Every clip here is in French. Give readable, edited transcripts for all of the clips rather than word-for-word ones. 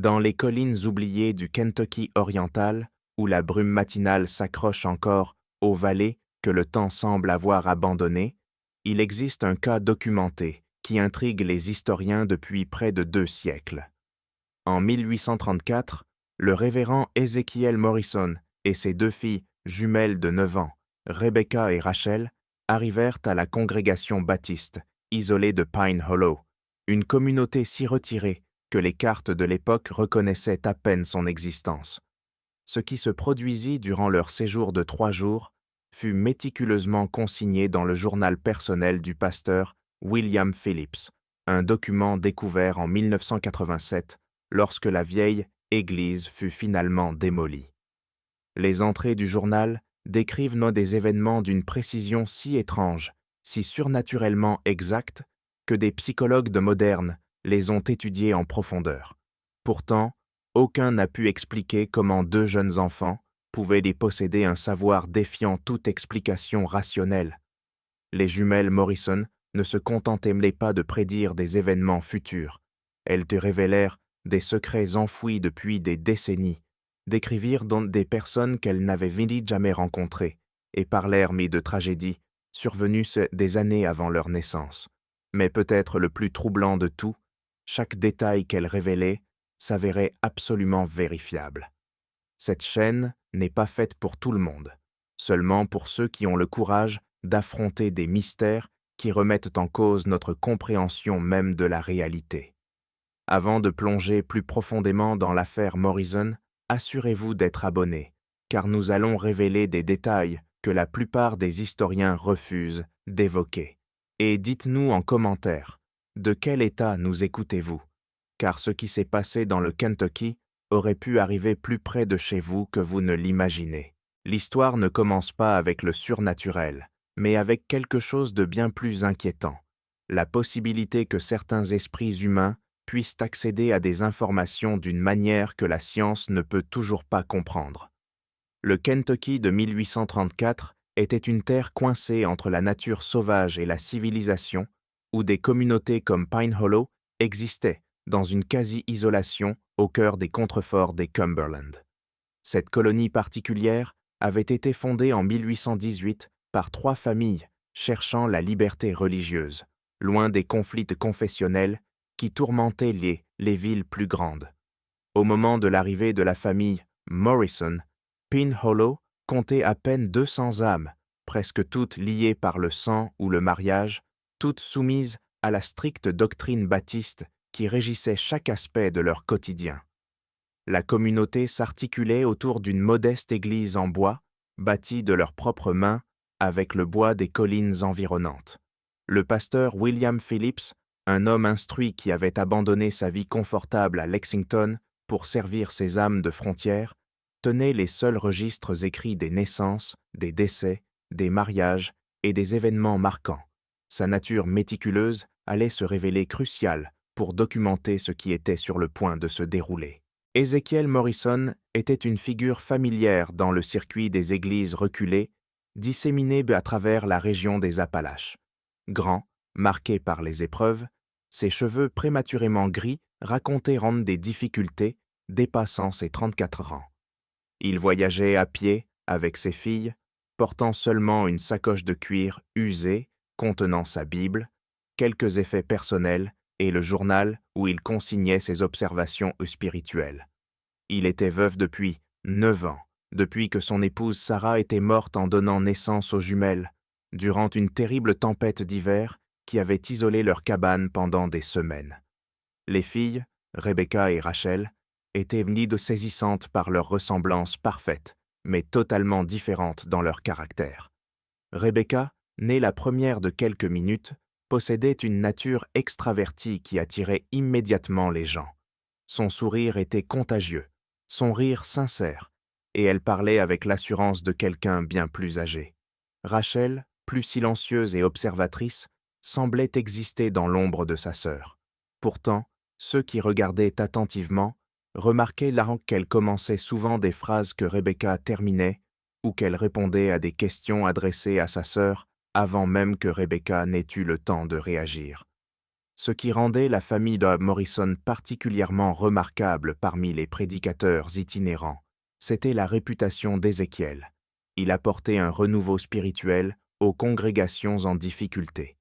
Dans les collines oubliées du Kentucky oriental, où la brume matinale s'accroche encore aux vallées que le temps semble avoir abandonnées, il existe un cas documenté qui intrigue les historiens depuis près de 2 siècles. En 1834, le révérend Ezekiel Morrison et ses 2 filles jumelles de 9 ans, Rebecca et Rachel, arrivèrent à la congrégation baptiste, isolée de Pine Hollow, une communauté si retirée que les cartes de l'époque reconnaissaient à peine son existence. Ce qui se produisit durant leur séjour de 3 jours fut méticuleusement consigné dans le journal personnel du pasteur William Phillips, un document découvert en 1987 lorsque la vieille église fut finalement démolie. Les entrées du journal décrivent des événements d'une précision si étrange, si surnaturellement exacte, que des psychologues de moderne les ont étudiés en profondeur. Pourtant, aucun n'a pu expliquer comment 2 jeunes enfants pouvaient y posséder un savoir défiant toute explication rationnelle. Les jumelles Morrison ne se contentaient pas de prédire des événements futurs. Elles te révélèrent des secrets enfouis depuis des décennies, décrivirent des personnes qu'elles n'avaient jamais rencontrées et parlèrent de tragédies survenues des années avant leur naissance. Mais peut-être le plus troublant de tout, chaque détail qu'elles révélaient s'avérait absolument vérifiable. Cette chaîne n'est pas faite pour tout le monde, seulement pour ceux qui ont le courage d'affronter des mystères qui remettent en cause notre compréhension même de la réalité. Avant de plonger plus profondément dans l'affaire Morrison, assurez-vous d'être abonné, car nous allons révéler des détails que la plupart des historiens refusent d'évoquer. Et dites-nous en commentaire, de quel État nous écoutez-vous? Car ce qui s'est passé dans le Kentucky aurait pu arriver plus près de chez vous que vous ne l'imaginez. L'histoire ne commence pas avec le surnaturel, mais avec quelque chose de bien plus inquiétant, la possibilité que certains esprits humains puissent accéder à des informations d'une manière que la science ne peut toujours pas comprendre. Le Kentucky de 1834 était une terre coincée entre la nature sauvage et la civilisation, où des communautés comme Pine Hollow existaient dans une quasi-isolation au cœur des contreforts des Cumberland. Cette colonie particulière avait été fondée en 1818 par 3 familles cherchant la liberté religieuse, loin des conflits confessionnels qui tourmentaient les villes plus grandes. Au moment de l'arrivée de la famille Morrison, Pine Hollow comptait à peine 200 âmes, presque toutes liées par le sang ou le mariage, toutes soumises à la stricte doctrine baptiste qui régissait chaque aspect de leur quotidien. La communauté s'articulait autour d'une modeste église en bois, bâtie de leurs propres mains avec le bois des collines environnantes. Le pasteur William Phillips, un homme instruit qui avait abandonné sa vie confortable à Lexington pour servir ses âmes de frontière, tenait les seuls registres écrits des naissances, des décès, des mariages et des événements marquants. Sa nature méticuleuse allait se révéler cruciale pour documenter ce qui était sur le point de se dérouler. Ezekiel Morrison était une figure familière dans le circuit des églises reculées, disséminées à travers la région des Appalaches. Grand, marqué par les épreuves, ses cheveux prématurément gris racontaient des difficultés dépassant ses 34 ans. Il voyageait à pied avec ses filles, portant seulement une sacoche de cuir usée contenant sa Bible, quelques effets personnels et le journal où il consignait ses observations spirituelles. Il était veuf depuis 9 ans, depuis que son épouse Sarah était morte en donnant naissance aux jumelles, durant une terrible tempête d'hiver qui avait isolé leur cabane pendant des semaines. Les filles, Rebecca et Rachel, étaient saisissantes par leur ressemblance parfaite, mais totalement différentes dans leur caractère. Rebecca, née la première de quelques minutes, possédait une nature extravertie qui attirait immédiatement les gens. Son sourire était contagieux, son rire sincère, et elle parlait avec l'assurance de quelqu'un bien plus âgé. Rachel, plus silencieuse et observatrice, semblait exister dans l'ombre de sa sœur. Pourtant, ceux qui regardaient attentivement remarquaient qu'elle commençait souvent des phrases que Rebecca terminait ou qu'elle répondait à des questions adressées à sa sœur avant même que Rebecca n'ait eu le temps de réagir. Ce qui rendait la famille de Morrison particulièrement remarquable parmi les prédicateurs itinérants, c'était la réputation d'Ézéchiel. Il apportait un renouveau spirituel aux congrégations en difficulté.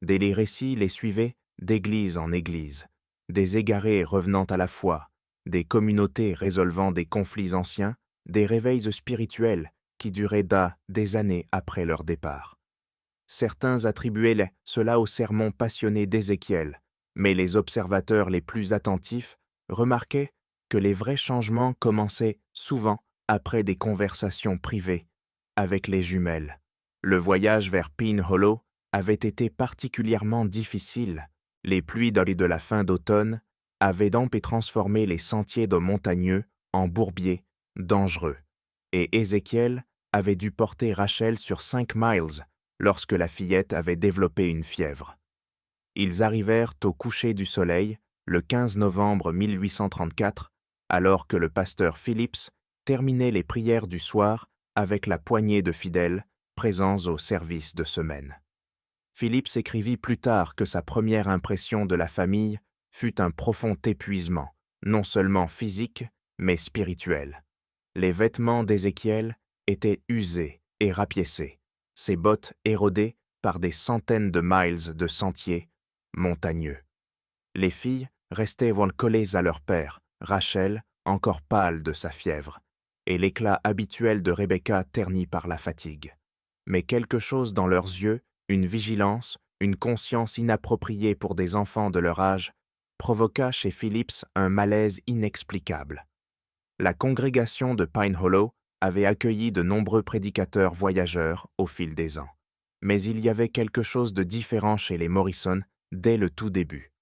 Des récits les suivaient d'église en église, des égarés revenant à la foi, des communautés résolvant des conflits anciens, des réveils spirituels qui duraient des années après leur départ. Certains attribuaient cela au sermon passionné d'Ézéchiel, mais les observateurs les plus attentifs remarquaient que les vrais changements commençaient souvent après des conversations privées avec les jumelles. Le voyage vers Pine Hollow avait été particulièrement difficile. Les pluies de la fin d'automne avaient donc transformé les sentiers de montagneux en bourbiers dangereux, et Ézéchiel avait dû porter Rachel sur 5 miles lorsque la fillette avait développé une fièvre. Ils arrivèrent au coucher du soleil, le 15 novembre 1834, alors que le pasteur Phillips terminait les prières du soir avec la poignée de fidèles présents au service de semaine. Phillips écrivit plus tard que sa première impression de la famille fut un profond épuisement, non seulement physique, mais spirituel. Les vêtements d'Ézéchiel étaient usés et rapiécés, ses bottes érodées par des centaines de miles de sentiers montagneux. Les filles restaient collées à leur père, Rachel, encore pâle de sa fièvre, et l'éclat habituel de Rebecca terni par la fatigue. Mais quelque chose dans leurs yeux, une vigilance, une conscience inappropriée pour des enfants de leur âge, provoqua chez Phillips un malaise inexplicable. La congrégation de Pine Hollow avait accueilli de nombreux prédicateurs voyageurs au fil des ans. Mais il y avait quelque chose de différent chez les Morrison dès le tout début.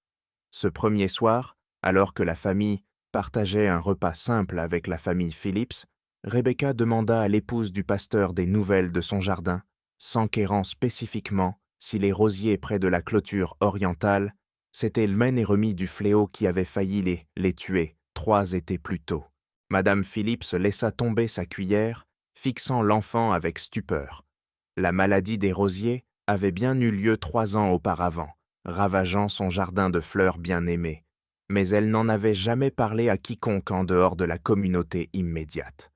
Ce premier soir, alors que la famille partageait un repas simple avec la famille Phillips, Rebecca demanda à l'épouse du pasteur des nouvelles de son jardin, s'enquérant spécifiquement si les rosiers près de la clôture orientale s'étaient eux-mêmes remis du fléau qui avait failli les tuer 3 étés plus tôt. Madame Phillips laissa tomber sa cuillère, fixant l'enfant avec stupeur. La maladie des rosiers avait bien eu lieu 3 ans auparavant, ravageant son jardin de fleurs bien-aimé, mais elle n'en avait jamais parlé à quiconque en dehors de la communauté immédiate.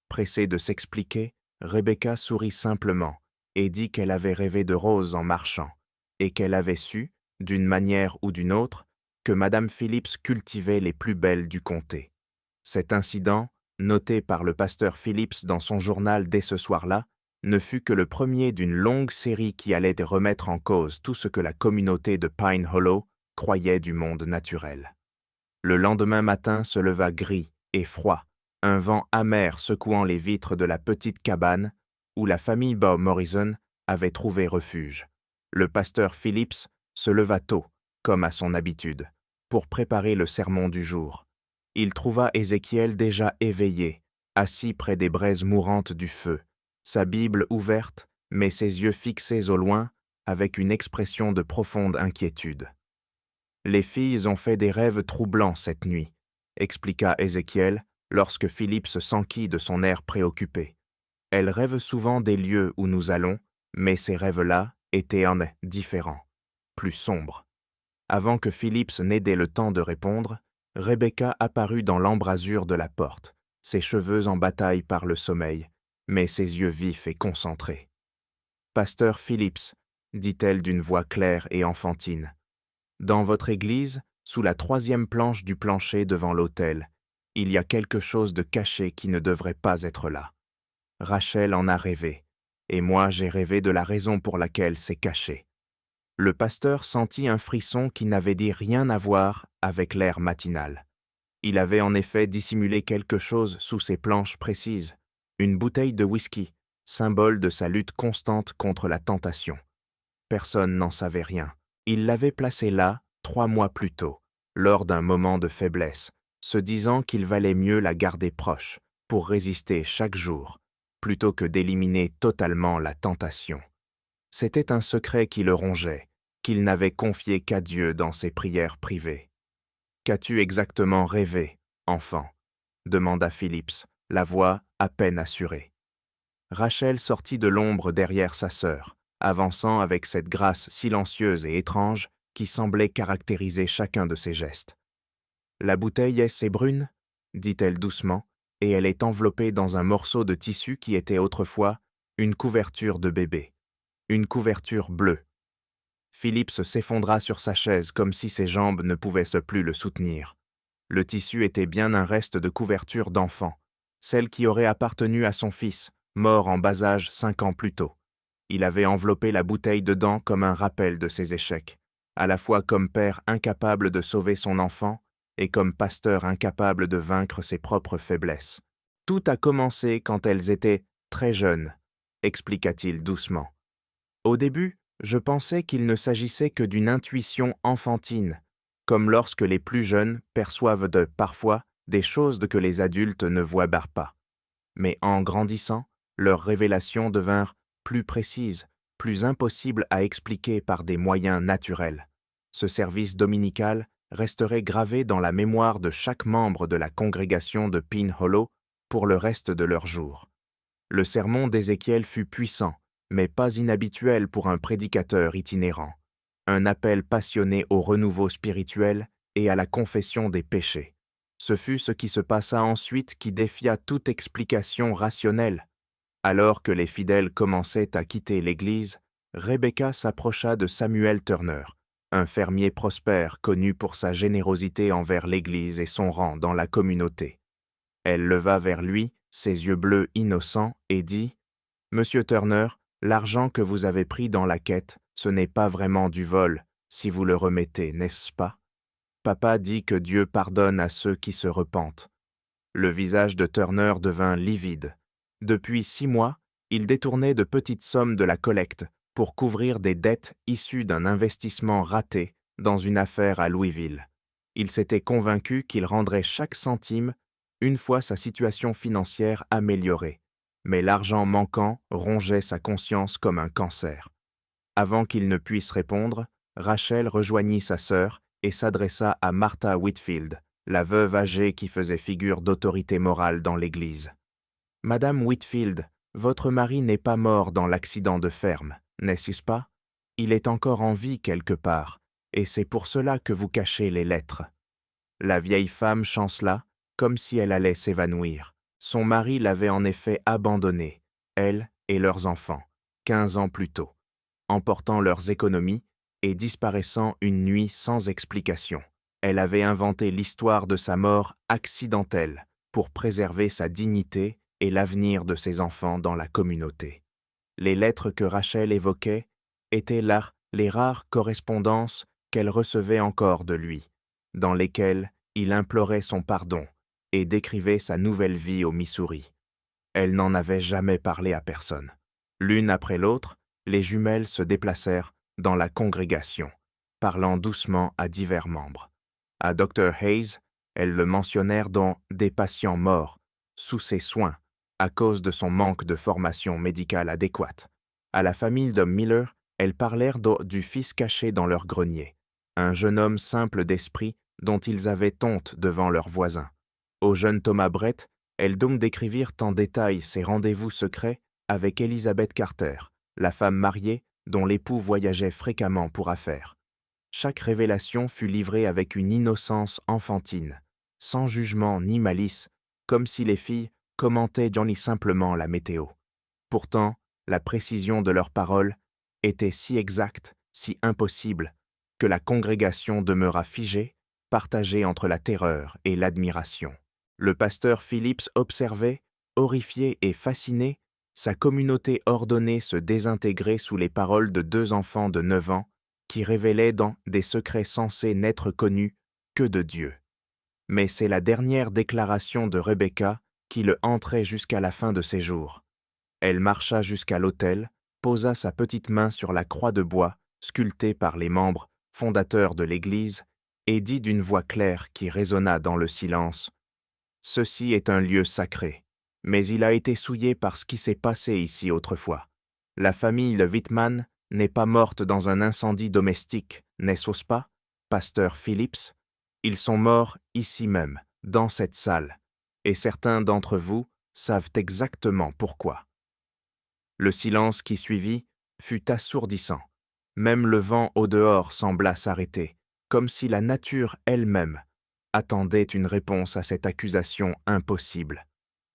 Pressée de s'expliquer, Rebecca sourit simplement et dit qu'elle avait rêvé de roses en marchant, et qu'elle avait su, d'une manière ou d'une autre, que Madame Phillips cultivait les plus belles du comté. Cet incident, noté par le pasteur Phillips dans son journal dès ce soir-là, ne fut que le premier d'une longue série qui allait remettre en cause tout ce que la communauté de Pine Hollow croyait du monde naturel. Le lendemain matin se leva gris et froid, un vent amer secouant les vitres de la petite cabane où la famille Bob Morrison avait trouvé refuge. Le pasteur Phillips se leva tôt, comme à son habitude, pour préparer le sermon du jour. Il trouva Ézéchiel déjà éveillé, assis près des braises mourantes du feu, sa Bible ouverte, mais ses yeux fixés au loin, avec une expression de profonde inquiétude. « Les filles ont fait des rêves troublants cette nuit, » expliqua Ézéchiel lorsque Phillips s'enquit de son air préoccupé. « Elles rêvent souvent des lieux où nous allons, mais ces rêves-là étaient différents, plus sombres. » Avant que Phillips n'ait le temps de répondre, Rebecca apparut dans l'embrasure de la porte, ses cheveux en bataille par le sommeil, mais ses yeux vifs et concentrés. « Pasteur Phillips, » dit-elle d'une voix claire et enfantine, « dans votre église, sous la 3e planche du plancher devant l'autel, il y a quelque chose de caché qui ne devrait pas être là. Rachel en a rêvé, et moi j'ai rêvé de la raison pour laquelle c'est caché. » Le pasteur sentit un frisson qui n'avait dit rien à voir avec l'air matinal. Il avait en effet dissimulé quelque chose sous ses planches précises, une bouteille de whisky, symbole de sa lutte constante contre la tentation. Personne n'en savait rien. Il l'avait placé là 3 mois plus tôt, lors d'un moment de faiblesse, se disant qu'il valait mieux la garder proche pour résister chaque jour, plutôt que d'éliminer totalement la tentation. C'était un secret qui le rongeait, qu'il n'avait confié qu'à Dieu dans ses prières privées. « Qu'as-tu exactement rêvé, enfant ?» demanda Phillips, la voix à peine assurée. Rachel sortit de l'ombre derrière sa sœur, avançant avec cette grâce silencieuse et étrange qui semblait caractériser chacun de ses gestes. « La bouteille est brune ?» dit-elle doucement, et elle est enveloppée dans un morceau de tissu qui était autrefois une couverture de bébé, une couverture bleue. Phillips s'effondra sur sa chaise comme si ses jambes ne pouvaient plus le soutenir. Le tissu était bien un reste de couverture d'enfant, celle qui aurait appartenu à son fils, mort en bas âge 5 ans plus tôt. Il avait enveloppé la bouteille dedans comme un rappel de ses échecs, à la fois comme père incapable de sauver son enfant et comme pasteur incapable de vaincre ses propres faiblesses. « Tout a commencé quand elles étaient très jeunes », expliqua-t-il doucement. « Au début, je pensais qu'il ne s'agissait que d'une intuition enfantine, comme lorsque les plus jeunes perçoivent parfois des choses que les adultes ne voient pas. Mais en grandissant, leurs révélations devinrent plus précises, plus impossibles à expliquer par des moyens naturels. Ce service dominical resterait gravé dans la mémoire de chaque membre de la congrégation de Pin Hollow pour le reste de leurs jours. Le sermon d'Ézéchiel fut puissant, mais pas inhabituel pour un prédicateur itinérant, un appel passionné au renouveau spirituel et à la confession des péchés. Ce fut ce qui se passa ensuite qui défia toute explication rationnelle. Alors que les fidèles commençaient à quitter l'Église, Rebecca s'approcha de Samuel Turner, un fermier prospère connu pour sa générosité envers l'Église et son rang dans la communauté. Elle leva vers lui ses yeux bleus innocents et dit « Monsieur Turner, l'argent que vous avez pris dans la quête, ce n'est pas vraiment du vol, si vous le remettez, n'est-ce pas? Papa dit que Dieu pardonne à ceux qui se repentent. » Le visage de Turner devint livide. Depuis 6 mois, il détournait de petites sommes de la collecte pour couvrir des dettes issues d'un investissement raté dans une affaire à Louisville. Il s'était convaincu qu'il rendrait chaque centime une fois sa situation financière améliorée, mais l'argent manquant rongeait sa conscience comme un cancer. Avant qu'il ne puisse répondre, Rachel rejoignit sa sœur et s'adressa à Martha Whitfield, la veuve âgée qui faisait figure d'autorité morale dans l'Église. « Madame Whitfield, votre mari n'est pas mort dans l'accident de ferme, n'est-ce pas? Il est encore en vie quelque part, et c'est pour cela que vous cachez les lettres. » La vieille femme chancela, comme si elle allait s'évanouir. Son mari l'avait en effet abandonnée, elle et leurs enfants, 15 ans plus tôt, emportant leurs économies et disparaissant une nuit sans explication. Elle avait inventé l'histoire de sa mort accidentelle pour préserver sa dignité et l'avenir de ses enfants dans la communauté. Les lettres que Rachel évoquait étaient là les rares correspondances qu'elle recevait encore de lui, dans lesquelles il implorait son pardon et décrivait sa nouvelle vie au Missouri. Elle n'en avait jamais parlé à personne. L'une après l'autre, les jumelles se déplacèrent dans la congrégation, parlant doucement à divers membres. À Dr. Hayes, elles le mentionnèrent dans des patients morts, sous ses soins, à cause de son manque de formation médicale adéquate. À la famille de Miller, elles parlèrent du fils caché dans leur grenier, un jeune homme simple d'esprit dont ils avaient honte devant leurs voisins. Au jeune Thomas Brett, elles donc décrivirent en détail ses rendez-vous secrets avec Elizabeth Carter, la femme mariée dont l'époux voyageait fréquemment pour affaires. Chaque révélation fut livrée avec une innocence enfantine, sans jugement ni malice, comme si les filles commentaient simplement la météo. Pourtant, la précision de leurs paroles était si exacte, si impossible, que la congrégation demeura figée, partagée entre la terreur et l'admiration. Le pasteur Phillips observait, horrifié et fasciné, sa communauté ordonnée se désintégrer sous les paroles de 2 enfants de 9 ans qui révélaient dans des secrets censés n'être connus que de Dieu. Mais c'est la dernière déclaration de Rebecca qui le hantrait jusqu'à la fin de ses jours. Elle marcha jusqu'à l'autel, posa sa petite main sur la croix de bois sculptée par les membres fondateurs de l'Église et dit d'une voix claire qui résonna dans le silence « Ceci est un lieu sacré, mais il a été souillé par ce qui s'est passé ici autrefois. La famille de Whitman n'est pas morte dans un incendie domestique, n'est-ce pas, pasteur Phillips? Ils sont morts ici même, dans cette salle, et certains d'entre vous savent exactement pourquoi. » Le silence qui suivit fut assourdissant, Même le vent au dehors sembla s'arrêter, comme si la nature elle-même attendait une réponse à cette accusation impossible.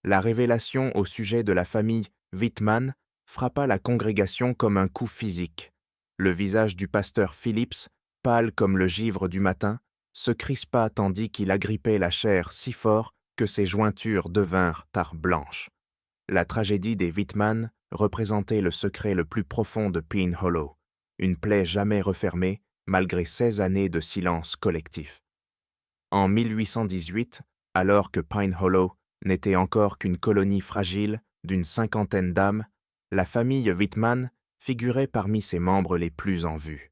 La révélation au sujet de la famille Whitman frappa la congrégation comme un coup physique. Le visage du pasteur Phillips, pâle comme le givre du matin, se crispa tandis qu'il agrippait la chair si fort que ses jointures devinrent blanches. La tragédie des Whitman représentait le secret le plus profond de Pine Hollow, une plaie jamais refermée malgré 16 années de silence collectif. En 1818, alors que Pine Hollow n'était encore qu'une colonie fragile d'une 50aine d'âmes, la famille Whitman figurait parmi ses membres les plus en vue.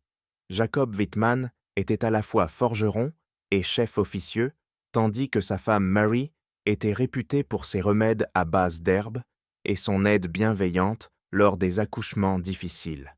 Jacob Whitman était à la fois forgeron et chef officieux, tandis que sa femme Mary était réputée pour ses remèdes à base d'herbes et son aide bienveillante lors des accouchements difficiles.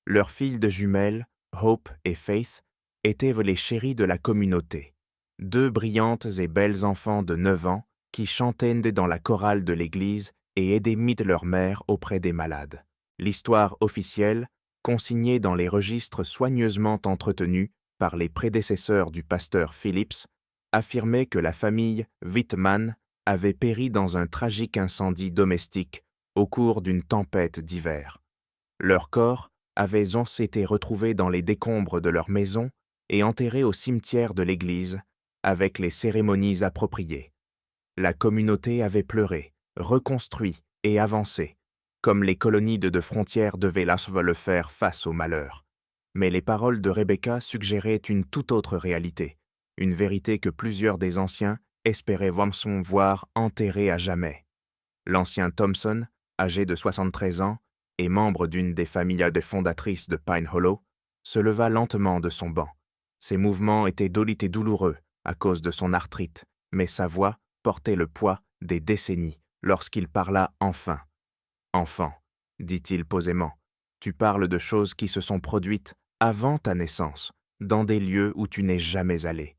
Leurs filles de jumelles, Hope et Faith, étaient les chéries de la communauté. 2 brillantes et belles enfants de 9 ans qui chantaient dans la chorale de l'église et aidaient leur mère auprès des malades. L'histoire officielle, consignée dans les registres soigneusement entretenus par les prédécesseurs du pasteur Phillips, affirmait que la famille Whitman avait péri dans un tragique incendie domestique au cours d'une tempête d'hiver. Leurs corps avaient ensuite été retrouvés dans les décombres de leur maison et enterrés au cimetière de l'église avec les cérémonies appropriées. La communauté avait pleuré, reconstruit et avancé, comme les colonies de frontières devaient le faire face au malheur. Mais les paroles de Rebecca suggéraient une toute autre réalité, une vérité que plusieurs des anciens espéraient voir enterrée à jamais. L'ancien Thompson, âgé de 73 ans et membre d'une des familles fondatrices de Pine Hollow, se leva lentement de son banc. Ses mouvements étaient douloureux à cause de son arthrite, mais sa voix portait le poids des décennies lorsqu'il parla enfin. « Enfant, dit-il posément, tu parles de choses qui se sont produites avant ta naissance, dans des lieux où tu n'es jamais allé.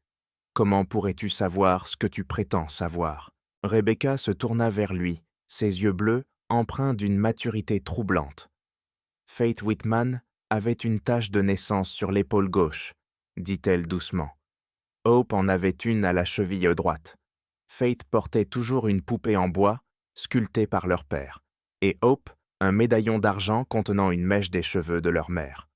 Comment pourrais-tu savoir ce que tu prétends savoir ?» Rebecca se tourna vers lui, ses yeux bleus empreints d'une maturité troublante. Faith Whitman avait une tache de naissance sur l'épaule gauche, dit-elle doucement. Hope en avait une à la cheville droite. Faith portait toujours une poupée en bois, sculptée par leur père, et Hope un médaillon d'argent contenant une mèche des cheveux de leur mère.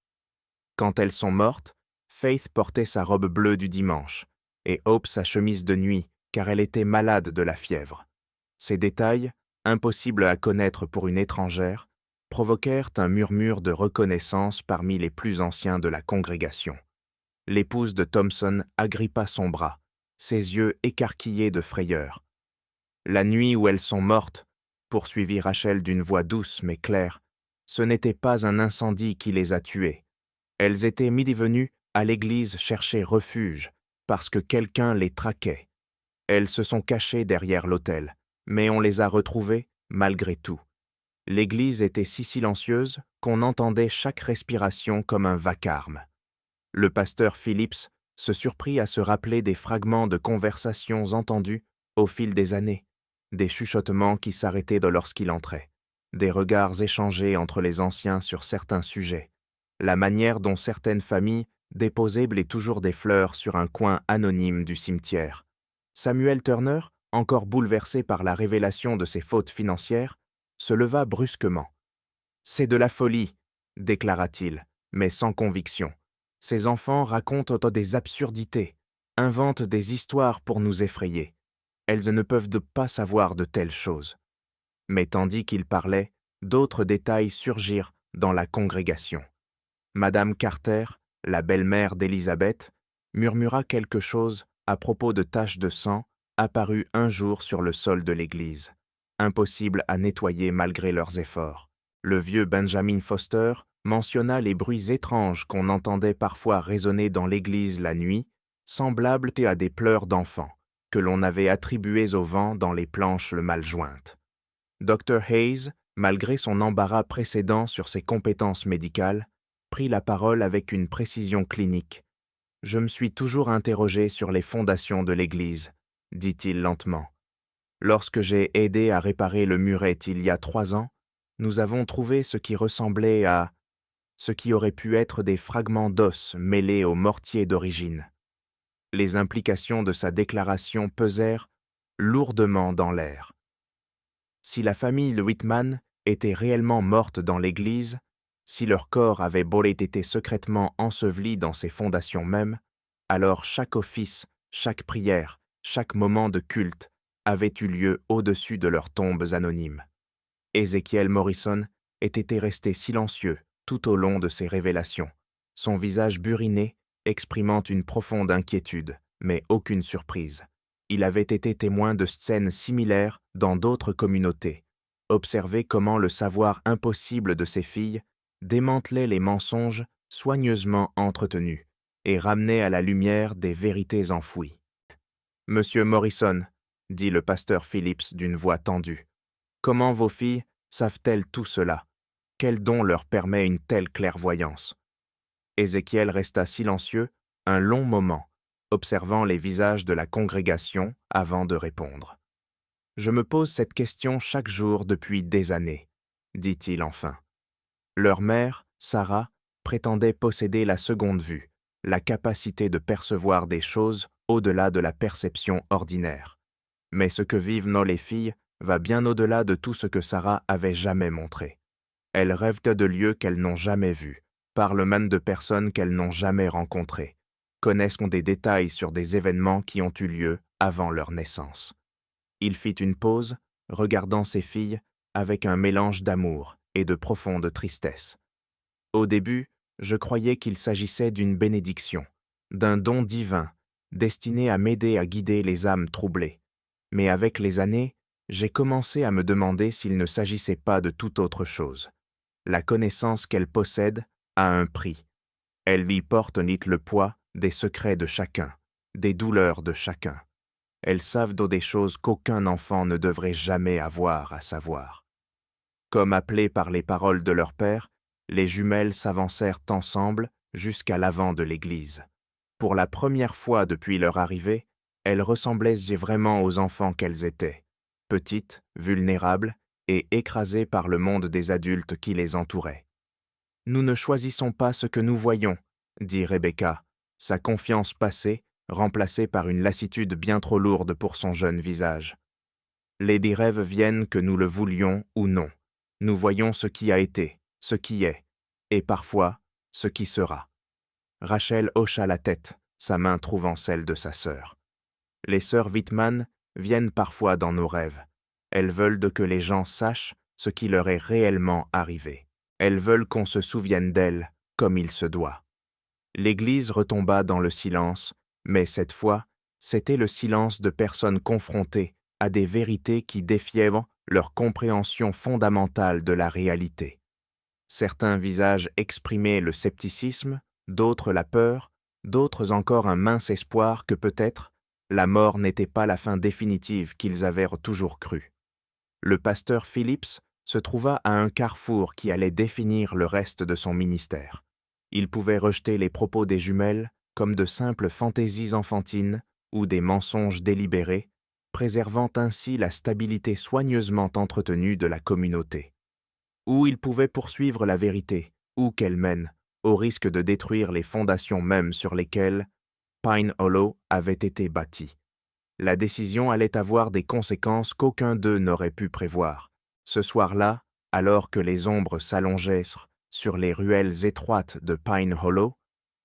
Quand elles sont mortes, Faith portait sa robe bleue du dimanche, et Hope sa chemise de nuit, car elle était malade de la fièvre. Ces détails, impossibles à connaître pour une étrangère, provoquèrent un murmure de reconnaissance parmi les plus anciens de la congrégation. L'épouse de Thompson agrippa son bras, ses yeux écarquillés de frayeur. « La nuit où elles sont mortes, poursuivit Rachel d'une voix douce mais claire, ce n'était pas un incendie qui les a tuées. Elles étaient venues à l'église chercher refuge parce que quelqu'un les traquait. Elles se sont cachées derrière l'autel, mais on les a retrouvées malgré tout. L'église était si silencieuse qu'on entendait chaque respiration comme un vacarme. Le pasteur Phillips se surprit à se rappeler des fragments de conversations entendus au fil des années, des chuchotements qui s'arrêtaient lorsqu'il entrait, des regards échangés entre les anciens sur certains sujets, la manière dont certaines familles déposaient toujours des fleurs sur un coin anonyme du cimetière. Samuel Turner, encore bouleversé par la révélation de ses fautes financières, se leva brusquement. « C'est de la folie, déclara-t-il, mais sans conviction. Ces enfants racontent des absurdités, inventent des histoires pour nous effrayer. Elles ne peuvent pas savoir de telles choses. » Mais tandis qu'il parlait, d'autres détails surgirent dans la congrégation. Madame Carter, la belle-mère d'Élisabeth, murmura quelque chose à propos de taches de sang apparues un jour sur le sol de l'église, impossible à nettoyer malgré leurs efforts. Le vieux Benjamin Foster mentionna les bruits étranges qu'on entendait parfois résonner dans l'église la nuit, semblables à des pleurs d'enfants, que l'on avait attribués au vent dans les planches mal jointes. Dr. Hayes, malgré son embarras précédent sur ses compétences médicales, prit la parole avec une précision clinique. « Je me suis toujours interrogé sur les fondations de l'église, » dit-il lentement. « Lorsque j'ai aidé à réparer le muret il y a 3 ans, nous avons trouvé ce qui ressemblait à... » ce qui aurait pu être des fragments d'os mêlés au mortier d'origine. Les implications de sa déclaration pesèrent lourdement dans l'air. Si la famille Whitman était réellement morte dans l'église, si leur corps avait beau été secrètement enseveli dans ses fondations mêmes, alors chaque office, chaque prière, chaque moment de culte avait eu lieu au-dessus de leurs tombes anonymes. Ezekiel Morrison était resté silencieux tout au long de ces révélations, son visage buriné exprimant une profonde inquiétude, mais aucune surprise. Il avait été témoin de scènes similaires dans d'autres communautés, observé comment le savoir impossible de ses filles démantelait les mensonges soigneusement entretenus et ramenait à la lumière des vérités enfouies. « Monsieur Morrison, » dit le pasteur Phillips d'une voix tendue, « comment vos filles savent-elles tout cela? Quel don leur permet une telle clairvoyance ?» Ézéchiel resta silencieux un long moment, observant les visages de la congrégation avant de répondre. « Je me pose cette question chaque jour depuis des années, » dit-il enfin. Leur mère, Sarah, prétendait posséder la seconde vue, la capacité de percevoir des choses au-delà de la perception ordinaire. Mais ce que vivent nos filles va bien au-delà de tout ce que Sarah avait jamais montré. Elles rêvent de lieux qu'elles n'ont jamais vus, parlent même de personnes qu'elles n'ont jamais rencontrées, connaissent des détails sur des événements qui ont eu lieu avant leur naissance. Il fit une pause, regardant ses filles avec un mélange d'amour et de profonde tristesse. Au début, je croyais qu'il s'agissait d'une bénédiction, d'un don divin, destiné à m'aider à guider les âmes troublées. Mais avec les années, j'ai commencé à me demander s'il ne s'agissait pas de toute autre chose. La connaissance qu'elle possède a un prix. Elle y porte le poids des secrets de chacun, des douleurs de chacun. Elles savent des choses qu'aucun enfant ne devrait jamais avoir à savoir. Comme appelées par les paroles de leur père, les jumelles s'avancèrent ensemble jusqu'à l'avant de l'église. Pour la première fois depuis leur arrivée, elles ressemblaient vraiment aux enfants qu'elles étaient, petites, vulnérables et écrasées par le monde des adultes qui les entouraient. « Nous ne choisissons pas ce que nous voyons, » dit Rebecca, sa confiance passée, remplacée par une lassitude bien trop lourde pour son jeune visage. « Les rêves viennent que nous le voulions ou non. Nous voyons ce qui a été, ce qui est, et parfois ce qui sera. » Rachel hocha la tête, sa main trouvant celle de sa sœur. « Les sœurs Whitman viennent parfois dans nos rêves. Elles veulent que les gens sachent ce qui leur est réellement arrivé. Elles veulent qu'on se souvienne d'elles comme il se doit. » L'église retomba dans le silence, mais cette fois, c'était le silence de personnes confrontées à des vérités qui défiaient leur compréhension fondamentale de la réalité. Certains visages exprimaient le scepticisme, d'autres la peur, d'autres encore un mince espoir que peut-être la mort n'était pas la fin définitive qu'ils avaient toujours cru. Le pasteur Phillips se trouva à un carrefour qui allait définir le reste de son ministère. Il pouvait rejeter les propos des jumelles comme de simples fantaisies enfantines ou des mensonges délibérés, préservant ainsi la stabilité soigneusement entretenue de la communauté. Ou il pouvait poursuivre la vérité, où qu'elle mène, au risque de détruire les fondations mêmes sur lesquelles Pine Hollow avait été bâti. La décision allait avoir des conséquences qu'aucun d'eux n'aurait pu prévoir. Ce soir-là, alors que les ombres s'allongeaient sur les ruelles étroites de Pine Hollow,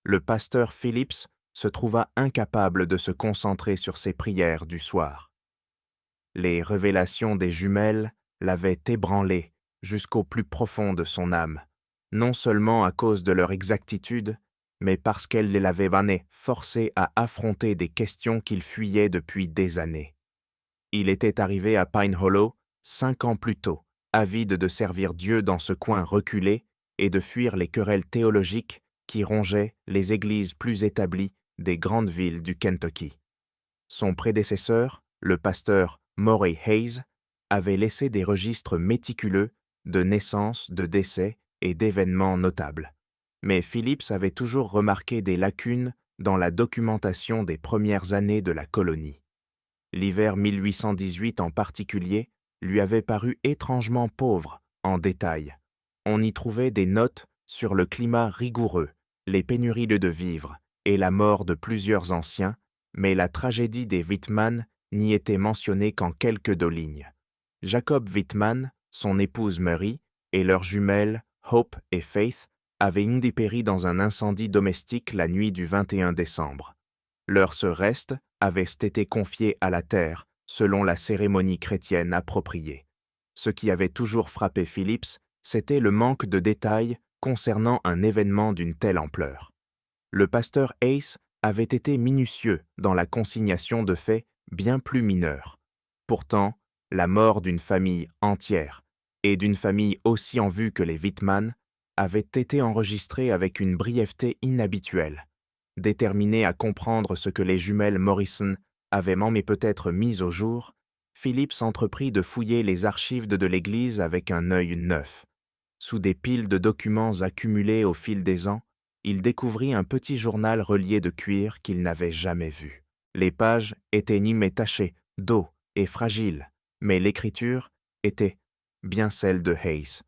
le pasteur Phillips se trouva incapable de se concentrer sur ses prières du soir. Les révélations des jumelles l'avaient ébranlé jusqu'au plus profond de son âme, non seulement à cause de leur exactitude, mais parce qu'elle l'avait forcé à affronter des questions qu'il fuyait depuis des années. Il était arrivé à Pine Hollow 5 ans plus tôt, avide de servir Dieu dans ce coin reculé et de fuir les querelles théologiques qui rongeaient les églises plus établies des grandes villes du Kentucky. Son prédécesseur, le pasteur Maury Hayes, avait laissé des registres méticuleux de naissances, de décès et d'événements notables. Mais Phillips avait toujours remarqué des lacunes dans la documentation des premières années de la colonie. L'hiver 1818 en particulier lui avait paru étrangement pauvre en détails. On y trouvait des notes sur le climat rigoureux, les pénuries de vivres et la mort de plusieurs anciens, mais la tragédie des Wittmann n'y était mentionnée qu'en quelques 2 lignes. Jacob Wittmann, son épouse Mary et leurs jumelles Hope et Faith avaient dépéri dans un incendie domestique la nuit du 21 décembre. Leurs restes avaient été confiés à la terre selon la cérémonie chrétienne appropriée. Ce qui avait toujours frappé Phillips, c'était le manque de détails concernant un événement d'une telle ampleur. Le pasteur Hayes avait été minutieux dans la consignation de faits bien plus mineurs. Pourtant, la mort d'une famille entière, et d'une famille aussi en vue que les Wittmann, avait été enregistrée avec une brièveté inhabituelle. Déterminé à comprendre ce que les jumelles Morrison avaient mais peut-être mis au jour, Phillips entreprit de fouiller les archives de l'Église avec un œil neuf. Sous des piles de documents accumulés au fil des ans, il découvrit un petit journal relié de cuir qu'il n'avait jamais vu. Les pages étaient mais tachées d'eau et fragiles, mais l'écriture était bien celle de Hayes.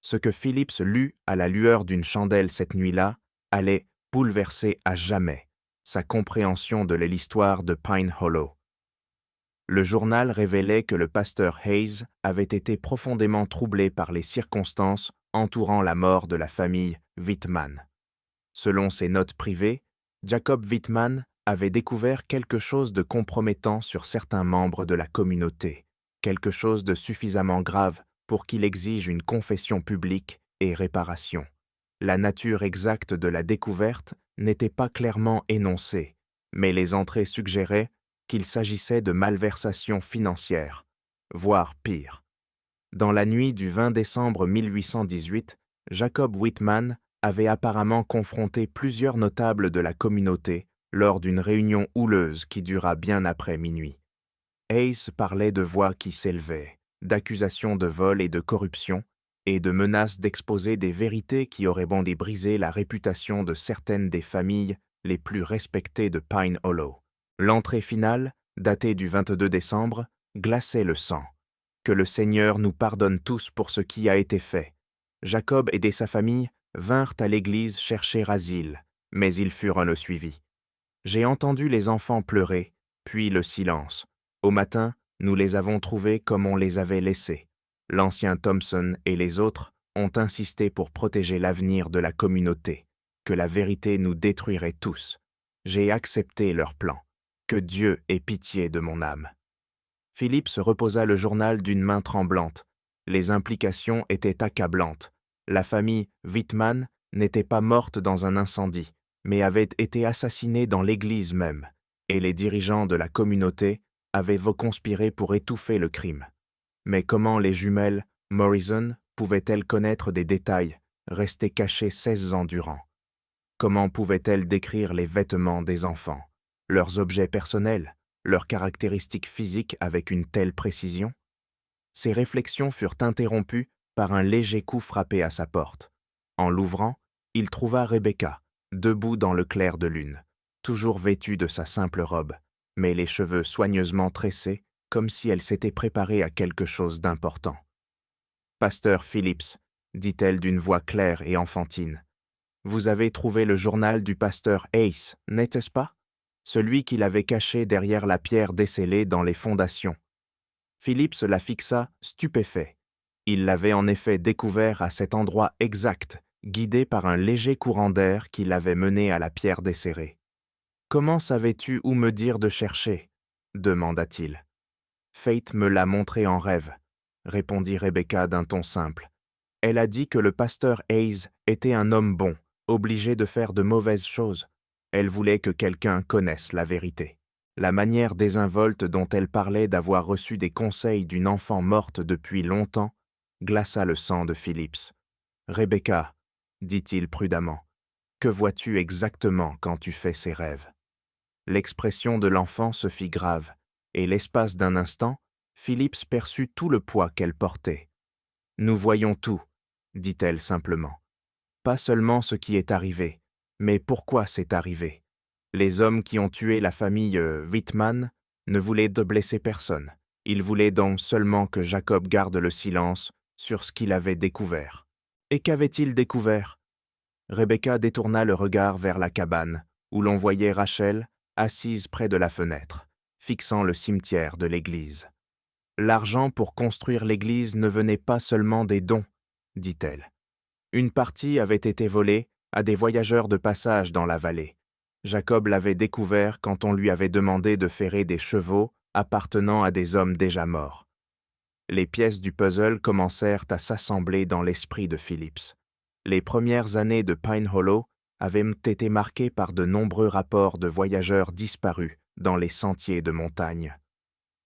Ce que Phillips lut à la lueur d'une chandelle cette nuit-là allait bouleverser à jamais sa compréhension de l'histoire de Pine Hollow. Le journal révélait que le pasteur Hayes avait été profondément troublé par les circonstances entourant la mort de la famille Wittmann. Selon ses notes privées, Jacob Wittmann avait découvert quelque chose de compromettant sur certains membres de la communauté, quelque chose de suffisamment grave pour qu'il exige une confession publique et réparation. La nature exacte de la découverte n'était pas clairement énoncée, mais les entrées suggéraient qu'il s'agissait de malversations financières, voire pire. Dans la nuit du 20 décembre 1818, Jacob Wittmann avait apparemment confronté plusieurs notables de la communauté lors d'une réunion houleuse qui dura bien après minuit. Hayes parlait de voix qui s'élevaient, d'accusations de vol et de corruption, et de menaces d'exposer des vérités qui auraient brisé la réputation de certaines des familles les plus respectées de Pine Hollow. L'entrée finale, datée du 22 décembre, glaçait le sang. Que le Seigneur nous pardonne tous pour ce qui a été fait. Jacob et sa famille vinrent à l'église chercher asile, mais ils furent suivis. J'ai entendu les enfants pleurer, puis le silence. Au matin, nous les avons trouvés comme on les avait laissés. L'ancien Thompson et les autres ont insisté pour protéger l'avenir de la communauté, que la vérité nous détruirait tous. J'ai accepté leur plan. Que Dieu ait pitié de mon âme. Phillips reposa le journal d'une main tremblante. Les implications étaient accablantes. La famille Wittmann n'était pas morte dans un incendie, mais avait été assassinée dans l'église même, et les dirigeants de la communauté avaient conspiré pour étouffer le crime. Mais comment les jumelles Morrison pouvaient-elles connaître des détails, restés cachés 16 ans durant? Comment pouvaient-elles décrire les vêtements des enfants, leurs objets personnels, leurs caractéristiques physiques avec une telle précision? Ces réflexions furent interrompues par un léger coup frappé à sa porte. En l'ouvrant, il trouva Rebecca, debout dans le clair de lune, toujours vêtue de sa simple robe, mais les cheveux soigneusement tressés, comme si elle s'était préparée à quelque chose d'important. « Pasteur Phillips, dit-elle d'une voix claire et enfantine, vous avez trouvé le journal du pasteur Hayes, n'est-ce pas? Celui qu'il avait caché derrière la pierre descellée dans les fondations. » Phillips la fixa stupéfait. Il l'avait en effet découvert à cet endroit exact, guidé par un léger courant d'air qui l'avait mené à la pierre desserrée. « Comment savais-tu où me dire de chercher ?» demanda-t-il. « Fate me l'a montré en rêve, » répondit Rebecca d'un ton simple. Elle a dit que le pasteur Hayes était un homme bon, obligé de faire de mauvaises choses. Elle voulait que quelqu'un connaisse la vérité. La manière désinvolte dont elle parlait d'avoir reçu des conseils d'une enfant morte depuis longtemps glaça le sang de Phillips. « Rebecca, dit-il prudemment, que vois-tu exactement quand tu fais ces rêves ?» L'expression de l'enfant se fit grave, et l'espace d'un instant, Phillips perçut tout le poids qu'elle portait. « Nous voyons tout, » dit-elle simplement. « Pas seulement ce qui est arrivé, mais pourquoi c'est arrivé. Les hommes qui ont tué la famille Wittmann ne voulaient blesser personne. Ils voulaient donc seulement que Jacob garde le silence sur ce qu'il avait découvert. Et qu'avait-il découvert? Rebecca détourna le regard vers la cabane, où l'on voyait Rachel, assise près de la fenêtre, fixant le cimetière de l'église. « L'argent pour construire l'église ne venait pas seulement des dons, dit-elle. Une partie avait été volée à des voyageurs de passage dans la vallée. Jacob l'avait découvert quand on lui avait demandé de ferrer des chevaux appartenant à des hommes déjà morts. Les pièces du puzzle commencèrent à s'assembler dans l'esprit de Phillips. Les premières années de Pine Hollow avaient été marquées par de nombreux rapports de voyageurs disparus dans les sentiers de montagne.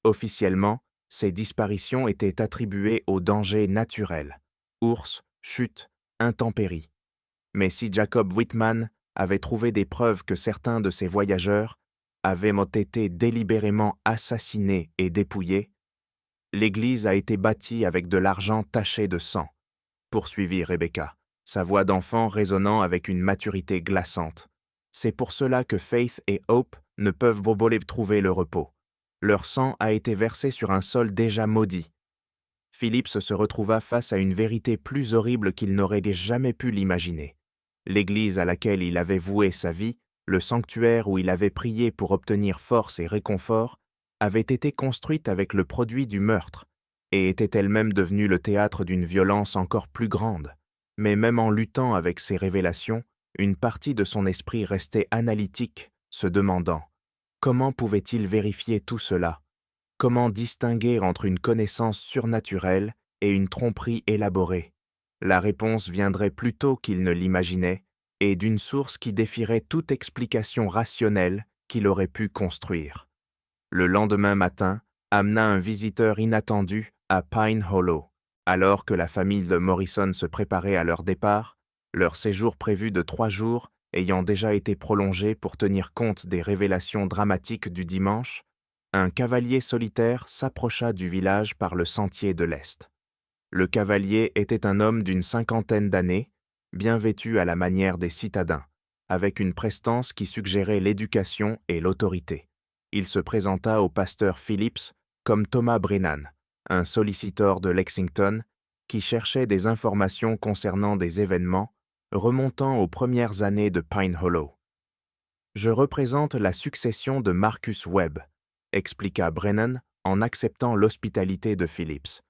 Officiellement, ces disparitions étaient attribuées aux dangers naturels, ours, chutes, intempéries. Mais si Jacob Whitman avait trouvé des preuves que certains de ces voyageurs avaient été délibérément assassinés et dépouillés, l'église a été bâtie avec de l'argent taché de sang, poursuivit Rebecca, sa voix d'enfant résonnant avec une maturité glaçante. C'est pour cela que Faith et Hope ne peuvent voler trouver le repos. Leur sang a été versé sur un sol déjà maudit. Phillips se retrouva face à une vérité plus horrible qu'il n'aurait jamais pu l'imaginer. L'église à laquelle il avait voué sa vie, le sanctuaire où il avait prié pour obtenir force et réconfort, avait été construite avec le produit du meurtre et était elle-même devenue le théâtre d'une violence encore plus grande. Mais même en luttant avec ces révélations, une partie de son esprit restait analytique, se demandant « Comment pouvait-il vérifier tout cela ? Comment distinguer entre une connaissance surnaturelle et une tromperie élaborée ? La réponse viendrait plus tôt qu'il ne l'imaginait et d'une source qui défierait toute explication rationnelle qu'il aurait pu construire. Le lendemain matin amena un visiteur inattendu à Pine Hollow. Alors que la famille de Morrison se préparait à leur départ, leur séjour prévu de 3 jours ayant déjà été prolongé pour tenir compte des révélations dramatiques du dimanche, un cavalier solitaire s'approcha du village par le sentier de l'Est. Le cavalier était un homme d'une 50aine d'années, bien vêtu à la manière des citadins, avec une prestance qui suggérait l'éducation et l'autorité. Il se présenta au pasteur Phillips comme Thomas Brennan, un solliciteur de Lexington qui cherchait des informations concernant des événements remontant aux premières années de Pine Hollow. « Je représente la succession de Marcus Webb », expliqua Brennan en acceptant l'hospitalité de Phillips.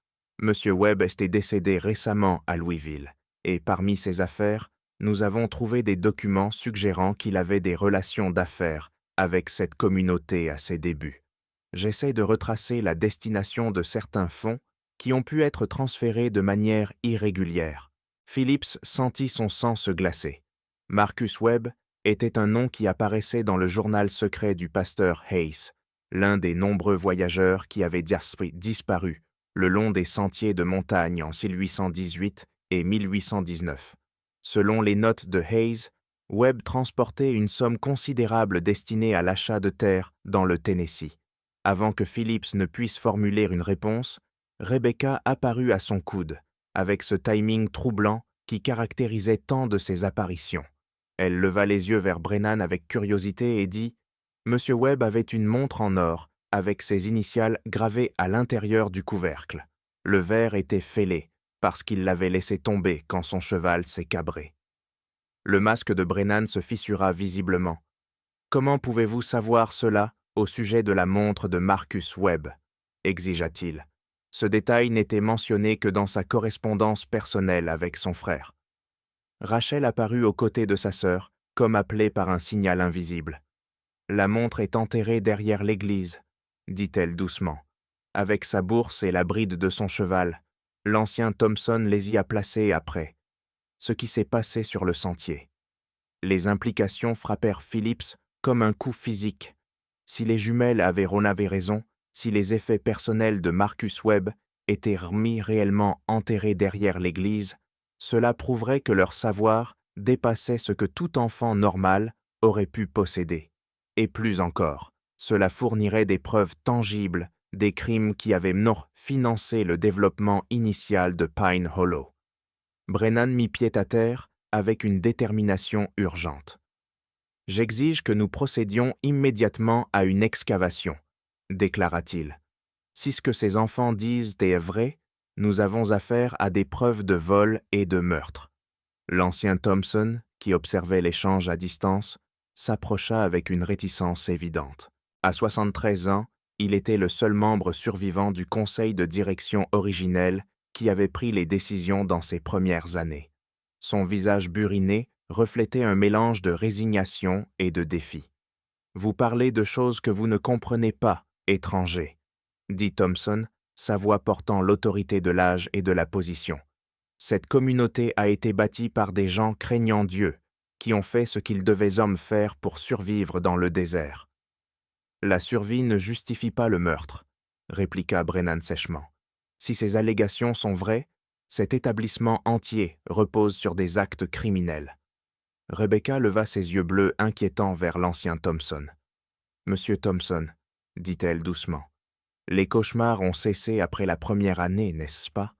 Monsieur Webb était décédé récemment à Louisville, et parmi ses affaires, nous avons trouvé des documents suggérant qu'il avait des relations d'affaires avec cette communauté à ses débuts. J'essaie de retracer la destination de certains fonds qui ont pu être transférés de manière irrégulière. Phillips sentit son sang se glacer. Marcus Webb était un nom qui apparaissait dans le journal secret du pasteur Hayes, l'un des nombreux voyageurs qui avaient disparu le long des sentiers de montagne en 1818 et 1819. Selon les notes de Hayes, Webb transportait une somme considérable destinée à l'achat de terres dans le Tennessee. Avant que Phillips ne puisse formuler une réponse, Rebecca apparut à son coude, avec ce timing troublant qui caractérisait tant de ses apparitions. Elle leva les yeux vers Brennan avec curiosité et dit « Monsieur Webb avait une montre en or, avec ses initiales gravées à l'intérieur du couvercle. Le verre était fêlé, parce qu'il l'avait laissé tomber quand son cheval s'est cabré. » Le masque de Brennan se fissura visiblement. « Comment pouvez-vous savoir cela au sujet de la montre de Marcus Webb ?» exigea-t-il. Ce détail n'était mentionné que dans sa correspondance personnelle avec son frère. Rachel apparut aux côtés de sa sœur, comme appelée par un signal invisible. « La montre est enterrée derrière l'église, » dit-elle doucement. Avec sa bourse et la bride de son cheval, l'ancien Thompson les y a placés après. Ce qui s'est passé sur le sentier. Les implications frappèrent Phillips comme un coup physique. Si les jumelles avaient raison, si les effets personnels de Marcus Webb étaient remis réellement enterrés derrière l'église, cela prouverait que leur savoir dépassait ce que tout enfant normal aurait pu posséder. Et plus encore, cela fournirait des preuves tangibles des crimes qui avaient financé le développement initial de Pine Hollow. Brennan mit pied à terre avec une détermination urgente. « J'exige que nous procédions immédiatement à une excavation, » déclara-t-il. « Si ce que ces enfants disent est vrai, nous avons affaire à des preuves de vol et de meurtre. » L'ancien Thompson, qui observait l'échange à distance, s'approcha avec une réticence évidente. À 73 ans, il était le seul membre survivant du conseil de direction originel qui avait pris les décisions dans ses premières années. Son visage buriné reflétait un mélange de résignation et de défi. « Vous parlez de choses que vous ne comprenez pas, étranger », dit Thompson, sa voix portant l'autorité de l'âge et de la position. Cette communauté a été bâtie par des gens craignant Dieu, qui ont fait ce qu'ils devaient hommes faire pour survivre dans le désert. La survie ne justifie pas le meurtre, répliqua Brennan sèchement. Si ces allégations sont vraies, cet établissement entier repose sur des actes criminels. Rebecca leva ses yeux bleus inquiétants vers l'ancien Thompson. « Monsieur Thompson, dit-elle doucement, les cauchemars ont cessé après la première année, n'est-ce pas?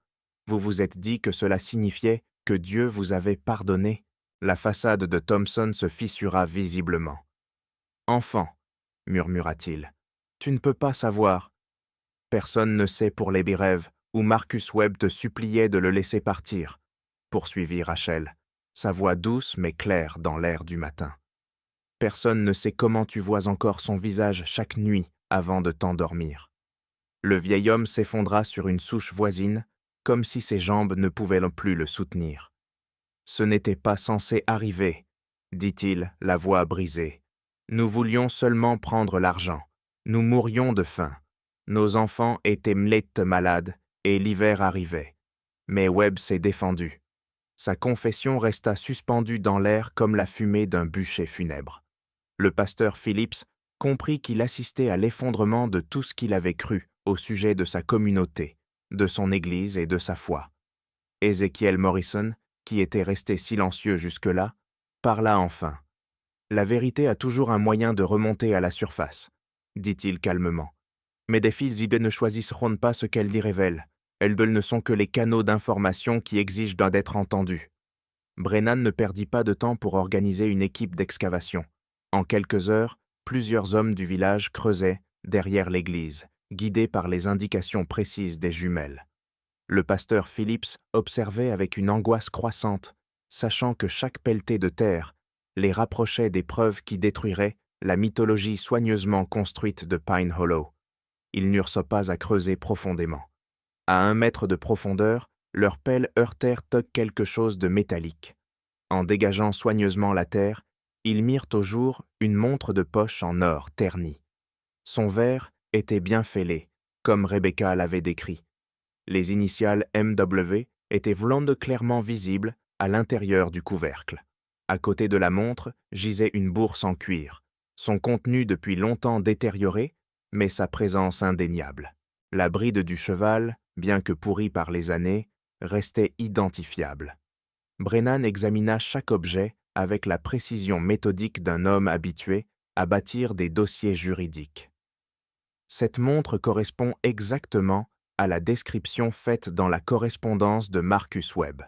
Vous vous êtes dit que cela signifiait que Dieu vous avait pardonné. » La façade de Thompson se fissura visiblement. « Enfant, murmura-t-il, tu ne peux pas savoir. Personne ne sait pour les rêves où Marcus Webb te suppliait de le laisser partir, poursuivit Rachel, sa voix douce mais claire dans l'air du matin. Personne ne sait comment tu vois encore son visage chaque nuit avant de t'endormir. Le vieil homme s'effondra sur une souche voisine, comme si ses jambes ne pouvaient plus le soutenir. Ce n'était pas censé arriver, dit-il, la voix brisée. Nous voulions seulement prendre l'argent. Nous mourions de faim. Nos enfants étaient malades et l'hiver arrivait. Mais Webb s'est défendu. Sa confession resta suspendue dans l'air comme la fumée d'un bûcher funèbre. Le pasteur Phillips comprit qu'il assistait à l'effondrement de tout ce qu'il avait cru au sujet de sa communauté, de son Église et de sa foi. Ezekiel Morrison, qui était resté silencieux jusque-là, parla enfin. « La vérité a toujours un moyen de remonter à la surface, » dit-il calmement. « Mais des fils d'idées ne choisiront pas ce qu'elles y révèlent. Elles ne sont que les canaux d'information qui exigent d'être entendus. » Brennan ne perdit pas de temps pour organiser une équipe d'excavation. En quelques heures, plusieurs hommes du village creusaient derrière l'église, guidés par les indications précises des jumelles. Le pasteur Phillips observait avec une angoisse croissante, sachant que chaque pelletée de terre les rapprochait des preuves qui détruiraient la mythologie soigneusement construite de Pine Hollow. Ils n'eurent pas à creuser profondément. À 1 mètre de profondeur, leurs pelles heurtèrent quelque chose de métallique. En dégageant soigneusement la terre, ils mirent au jour une montre de poche en or ternie. Son verre était bien fêlé, comme Rebecca l'avait décrit. Les initiales MW étaient blondes clairement visibles à l'intérieur du couvercle. À côté de la montre gisait une bourse en cuir, son contenu depuis longtemps détérioré, mais sa présence indéniable. La bride du cheval, bien que pourrie par les années, restait identifiable. Brennan examina chaque objet avec la précision méthodique d'un homme habitué à bâtir des dossiers juridiques. Cette montre correspond exactement à la description faite dans la correspondance de Marcus Webb,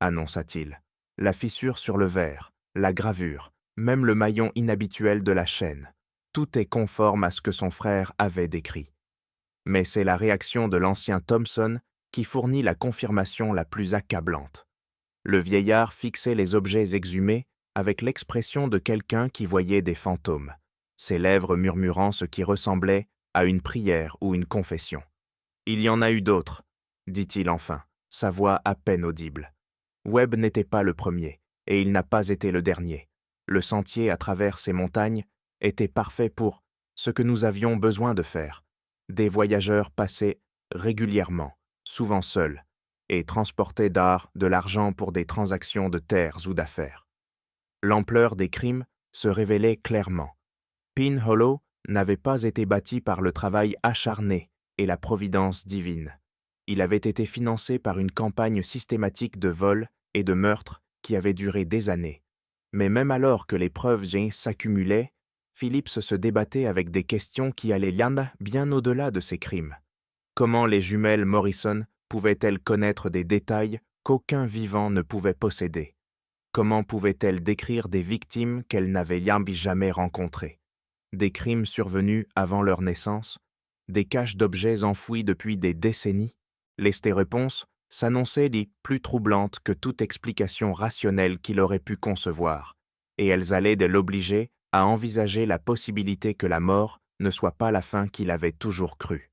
annonça-t-il. La fissure sur le verre, la gravure, même le maillon inhabituel de la chaîne, tout est conforme à ce que son frère avait décrit. Mais c'est la réaction de l'ancien Thompson qui fournit la confirmation la plus accablante. Le vieillard fixait les objets exhumés avec l'expression de quelqu'un qui voyait des fantômes, ses lèvres murmurant ce qui ressemblait à une prière ou une confession. « Il y en a eu d'autres, » dit-il enfin, sa voix à peine audible. Webb n'était pas le premier, et il n'a pas été le dernier. Le sentier à travers ces montagnes était parfait pour ce que nous avions besoin de faire. Des voyageurs passaient régulièrement, souvent seuls, et transportaient de l'argent pour des transactions de terres ou d'affaires. L'ampleur des crimes se révélait clairement. Pine Hollow n'avait pas été bâti par le travail acharné et la providence divine. Il avait été financé par une campagne systématique de vols et de meurtres qui avait duré des années. Mais même alors que les preuves s'accumulaient, Phillips se débattait avec des questions qui allaient bien au-delà de ces crimes. Comment les jumelles Morrison pouvaient-elles connaître des détails qu'aucun vivant ne pouvait posséder? Comment pouvaient-elles décrire des victimes qu'elles n'avaient jamais rencontrées? Des crimes survenus avant leur naissance? Des caches d'objets enfouis depuis des décennies? Les réponses s'annonçaient les plus troublantes que toute explication rationnelle qu'il aurait pu concevoir, et elles allaient de l'obliger à envisager la possibilité que la mort ne soit pas la fin qu'il avait toujours crue.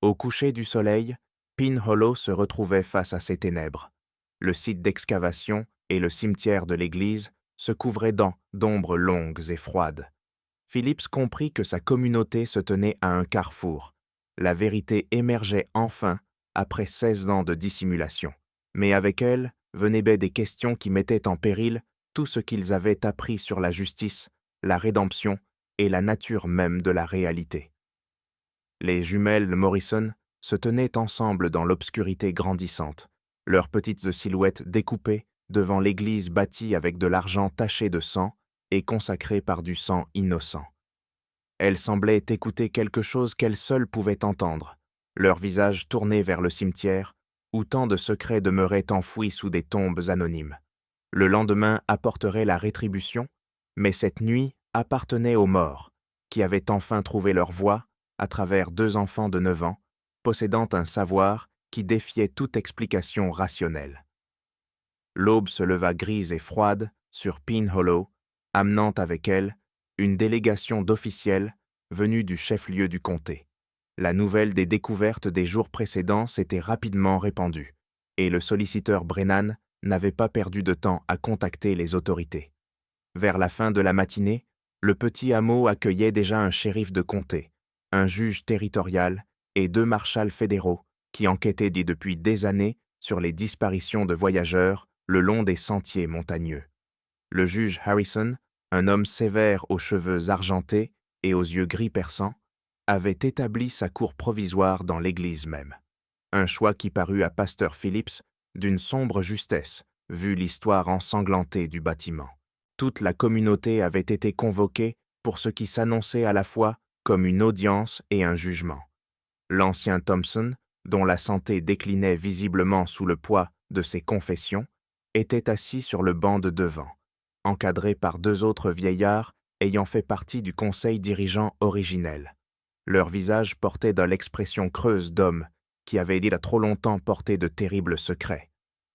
Au coucher du soleil, Pin Hollow se retrouvait face à ces ténèbres. Le site d'excavation et le cimetière de l'église se couvraient d'ombres longues et froides. Phillips comprit que sa communauté se tenait à un carrefour. La vérité émergeait enfin après 16 ans de dissimulation. Mais avec elle venaient des questions qui mettaient en péril tout ce qu'ils avaient appris sur la justice, la rédemption et la nature même de la réalité. Les jumelles Morrison se tenaient ensemble dans l'obscurité grandissante, leurs petites silhouettes découpées devant l'église bâtie avec de l'argent taché de sang et consacrée par du sang innocent. Elles semblaient écouter quelque chose qu'elles seules pouvaient entendre, leurs visages tournés vers le cimetière, où tant de secrets demeuraient enfouis sous des tombes anonymes. Le lendemain apporterait la rétribution, mais cette nuit appartenait aux morts, qui avaient enfin trouvé leur voie à travers 2 enfants de 9 ans, possédant un savoir qui défiait toute explication rationnelle. L'aube se leva grise et froide sur Pin Hollow, amenant avec elle une délégation d'officiels venus du chef-lieu du comté. La nouvelle des découvertes des jours précédents s'était rapidement répandue, et le solliciteur Brennan n'avait pas perdu de temps à contacter les autorités. Vers la fin de la matinée, le petit hameau accueillait déjà un shérif de comté, un juge territorial et 2 marshals fédéraux qui enquêtaient depuis des années sur les disparitions de voyageurs le long des sentiers montagneux. Le juge Harrison, un homme sévère aux cheveux argentés et aux yeux gris perçants, avait établi sa cour provisoire dans l'église même. Un choix qui parut à Pasteur Phillips d'une sombre justesse, vu l'histoire ensanglantée du bâtiment. Toute la communauté avait été convoquée pour ce qui s'annonçait à la fois comme une audience et un jugement. L'ancien Thompson, dont la santé déclinait visiblement sous le poids de ses confessions, était assis sur le banc de devant, encadré par 2 autres vieillards ayant fait partie du conseil dirigeant originel. Leurs visages portaient dans l'expression creuse d'hommes qui avaient il y a trop longtemps porté de terribles secrets.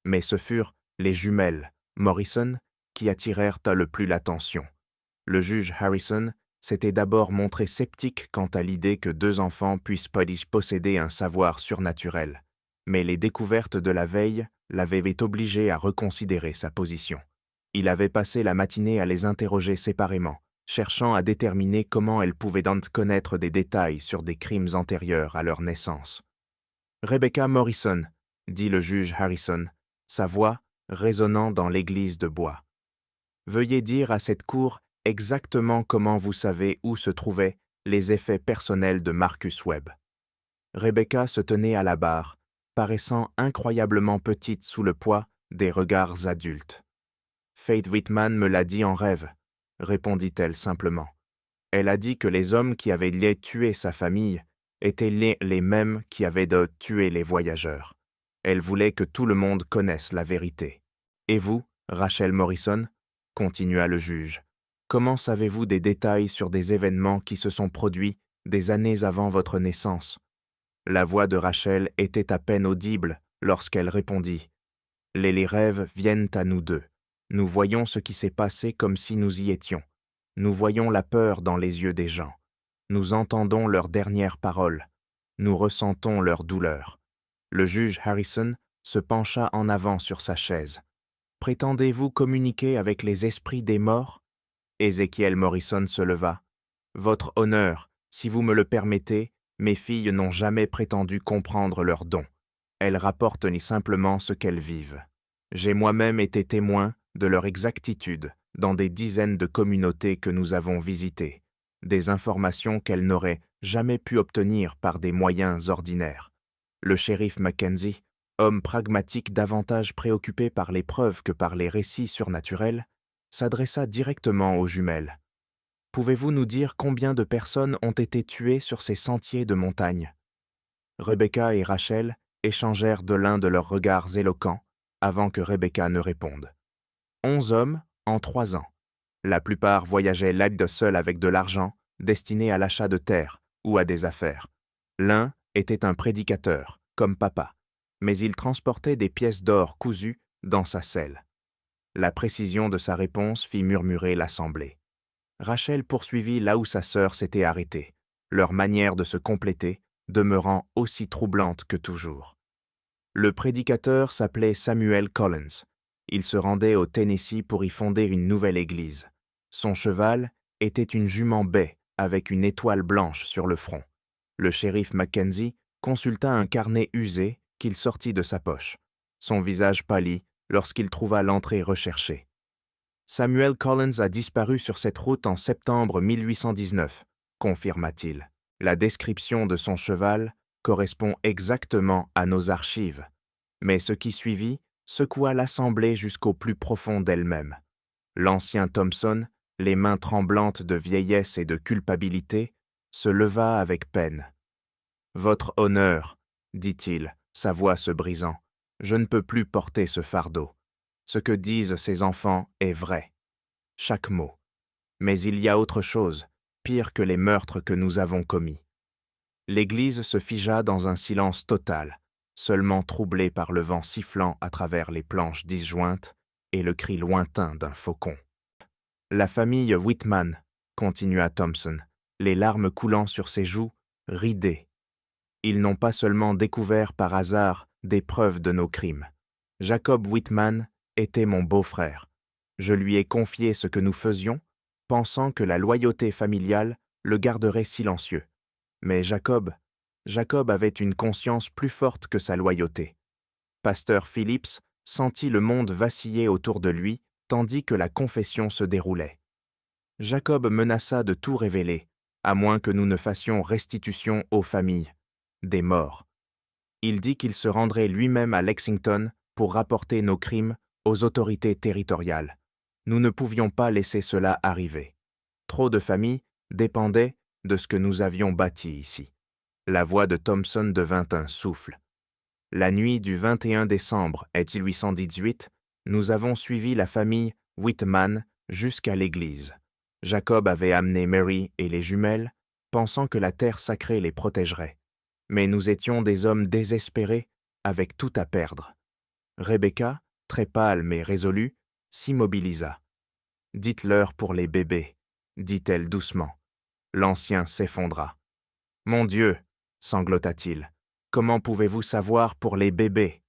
Mais ce furent les jumelles Morrison qui attirèrent le plus l'attention. Le juge Harrison s'était d'abord montré sceptique quant à l'idée que 2 enfants puissent posséder un savoir surnaturel, mais les découvertes de la veille l'avaient obligé à reconsidérer sa position. Il avait passé la matinée à les interroger séparément, cherchant à déterminer comment elles pouvaient connaître des détails sur des crimes antérieurs à leur naissance. « Rebecca Morrison », dit le juge Harrison, sa voix résonnant dans l'église de bois. « Veuillez dire à cette cour exactement comment vous savez où se trouvaient les effets personnels de Marcus Webb. » Rebecca se tenait à la barre, paraissant incroyablement petite sous le poids des regards adultes. « Faith Whitman me l'a dit en rêve, » répondit-elle simplement. Elle a dit que les hommes qui avaient tué sa famille étaient les mêmes qui avaient tué les voyageurs. Elle voulait que tout le monde connaisse la vérité. « Et vous, Rachel Morrison ?» continua le juge. « Comment savez-vous des détails sur des événements qui se sont produits des années avant votre naissance ?» La voix de Rachel était à peine audible lorsqu'elle répondit. « Les rêves viennent à nous 2. Nous voyons ce qui s'est passé comme si nous y étions. Nous voyons la peur dans les yeux des gens. Nous entendons leurs dernières paroles. Nous ressentons leur douleur. » Le juge Harrison se pencha en avant sur sa chaise. « Prétendez-vous communiquer avec les esprits des morts ?» Ézéchiel Morrison se leva. « Votre honneur, si vous me le permettez, mes filles n'ont jamais prétendu comprendre leurs dons. Elles rapportent simplement ce qu'elles vivent. J'ai moi-même été témoin de leur exactitude dans des dizaines de communautés que nous avons visitées, des informations qu'elles n'auraient jamais pu obtenir par des moyens ordinaires. » Le shérif Mackenzie, homme pragmatique davantage préoccupé par les preuves que par les récits surnaturels, s'adressa directement aux jumelles. « Pouvez-vous nous dire combien de personnes ont été tuées sur ces sentiers de montagne ?» Rebecca et Rachel échangèrent de l'un de leurs regards éloquents avant que Rebecca ne réponde. 11 hommes en 3 ans. La plupart voyageaient seuls avec de l'argent destiné à l'achat de terres ou à des affaires. L'un était un prédicateur, comme papa, mais il transportait des pièces d'or cousues dans sa selle. La précision de sa réponse fit murmurer l'assemblée. Rachel poursuivit là où sa sœur s'était arrêtée, leur manière de se compléter demeurant aussi troublante que toujours. Le prédicateur s'appelait Samuel Collins. Il se rendait au Tennessee pour y fonder une nouvelle église. Son cheval était une jument baie avec une étoile blanche sur le front. Le shérif Mackenzie consulta un carnet usé qu'il sortit de sa poche. Son visage pâlit lorsqu'il trouva l'entrée recherchée. Samuel Collins a disparu sur cette route en septembre 1819, confirma-t-il. La description de son cheval correspond exactement à nos archives. Mais ce qui suivit secoua l'assemblée jusqu'au plus profond d'elle-même. L'ancien Thompson, les mains tremblantes de vieillesse et de culpabilité, se leva avec peine. « Votre honneur, dit-il, sa voix se brisant, je ne peux plus porter ce fardeau. Ce que disent ces enfants est vrai. Chaque mot. Mais il y a autre chose, pire que les meurtres que nous avons commis. » L'église se figea dans un silence total, seulement troublé par le vent sifflant à travers les planches disjointes et le cri lointain d'un faucon. « La famille Whitman, continua Thompson, les larmes coulant sur ses joues, ridées. Ils n'ont pas seulement découvert par hasard des preuves de nos crimes. Jacob Whitman était mon beau-frère. Je lui ai confié ce que nous faisions, pensant que la loyauté familiale le garderait silencieux. Mais Jacob avait une conscience plus forte que sa loyauté. Pasteur Phillips sentit le monde vaciller autour de lui tandis que la confession se déroulait. Jacob menaça de tout révéler, à moins que nous ne fassions restitution aux familles, des morts. Il dit qu'il se rendrait lui-même à Lexington pour rapporter nos crimes aux autorités territoriales. Nous ne pouvions pas laisser cela arriver. Trop de familles dépendaient de ce que nous avions bâti ici. La voix de Thompson devint un souffle. La nuit du 21 décembre 1818, nous avons suivi la famille Whitman jusqu'à l'église. Jacob avait amené Mary et les jumelles, pensant que la terre sacrée les protégerait. Mais nous étions des hommes désespérés, avec tout à perdre. Rebecca, très pâle mais résolue, s'immobilisa. « Dites-leur pour les bébés, » dit-elle doucement. L'ancien s'effondra. « Mon Dieu, » sanglota-t-il, « comment pouvez-vous savoir pour les bébés ?»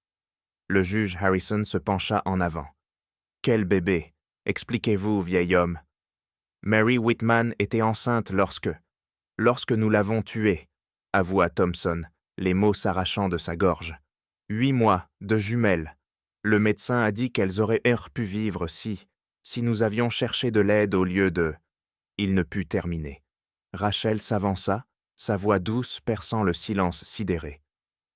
Le juge Harrison se pencha en avant. « Quel bébé? Expliquez-vous, vieil homme. » Mary Whitman était enceinte lorsque nous l'avons tuée, avoua Thompson, les mots s'arrachant de sa gorge. 8 mois, de jumelles. Le médecin a dit qu'elles auraient pu vivre si nous avions cherché de l'aide au lieu de... Il ne put terminer. Rachel s'avança, sa voix douce perçant le silence sidéré.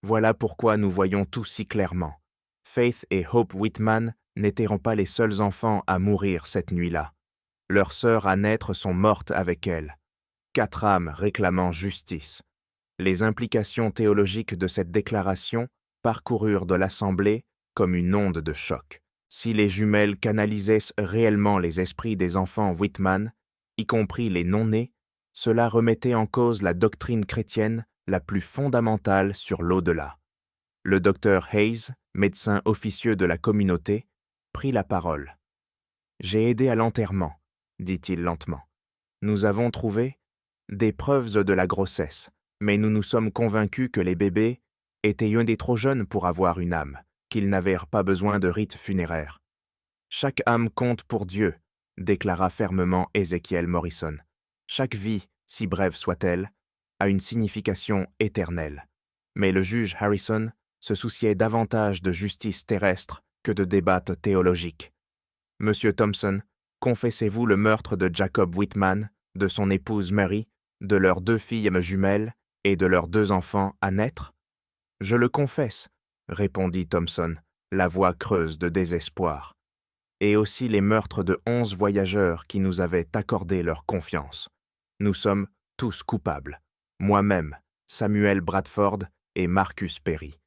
Voilà pourquoi nous voyons tout si clairement. Faith et Hope Whitman n'étaient pas les seuls enfants à mourir cette nuit-là. Leurs sœurs à naître sont mortes avec elles. 4 âmes réclamant justice. Les implications théologiques de cette déclaration parcoururent de l'Assemblée comme une onde de choc. Si les jumelles canalisaient réellement les esprits des enfants Whitman, y compris les non-nés, cela remettait en cause la doctrine chrétienne la plus fondamentale sur l'au-delà. Le docteur Hayes, médecin officieux de la communauté, prit la parole. « J'ai aidé à l'enterrement, » dit-il lentement. « Nous avons trouvé des preuves de la grossesse, mais nous nous sommes convaincus que les bébés étaient trop jeunes pour avoir une âme, qu'ils n'avaient pas besoin de rites funéraires. Chaque âme compte pour Dieu, déclara fermement Ezekiel Morrison. Chaque vie, si brève soit-elle, a une signification éternelle. Mais le juge Harrison se souciait davantage de justice terrestre que de débats théologiques. Monsieur Thompson, confessez-vous le meurtre de Jacob Whitman, de son épouse Mary, de leurs 2 filles jumelles et de leurs 2 enfants à naître? Je le confesse, répondit Thompson, la voix creuse de désespoir. Et aussi les meurtres de 11 voyageurs qui nous avaient accordé leur confiance. Nous sommes tous coupables. Moi-même, Samuel Bradford et Marcus Perry.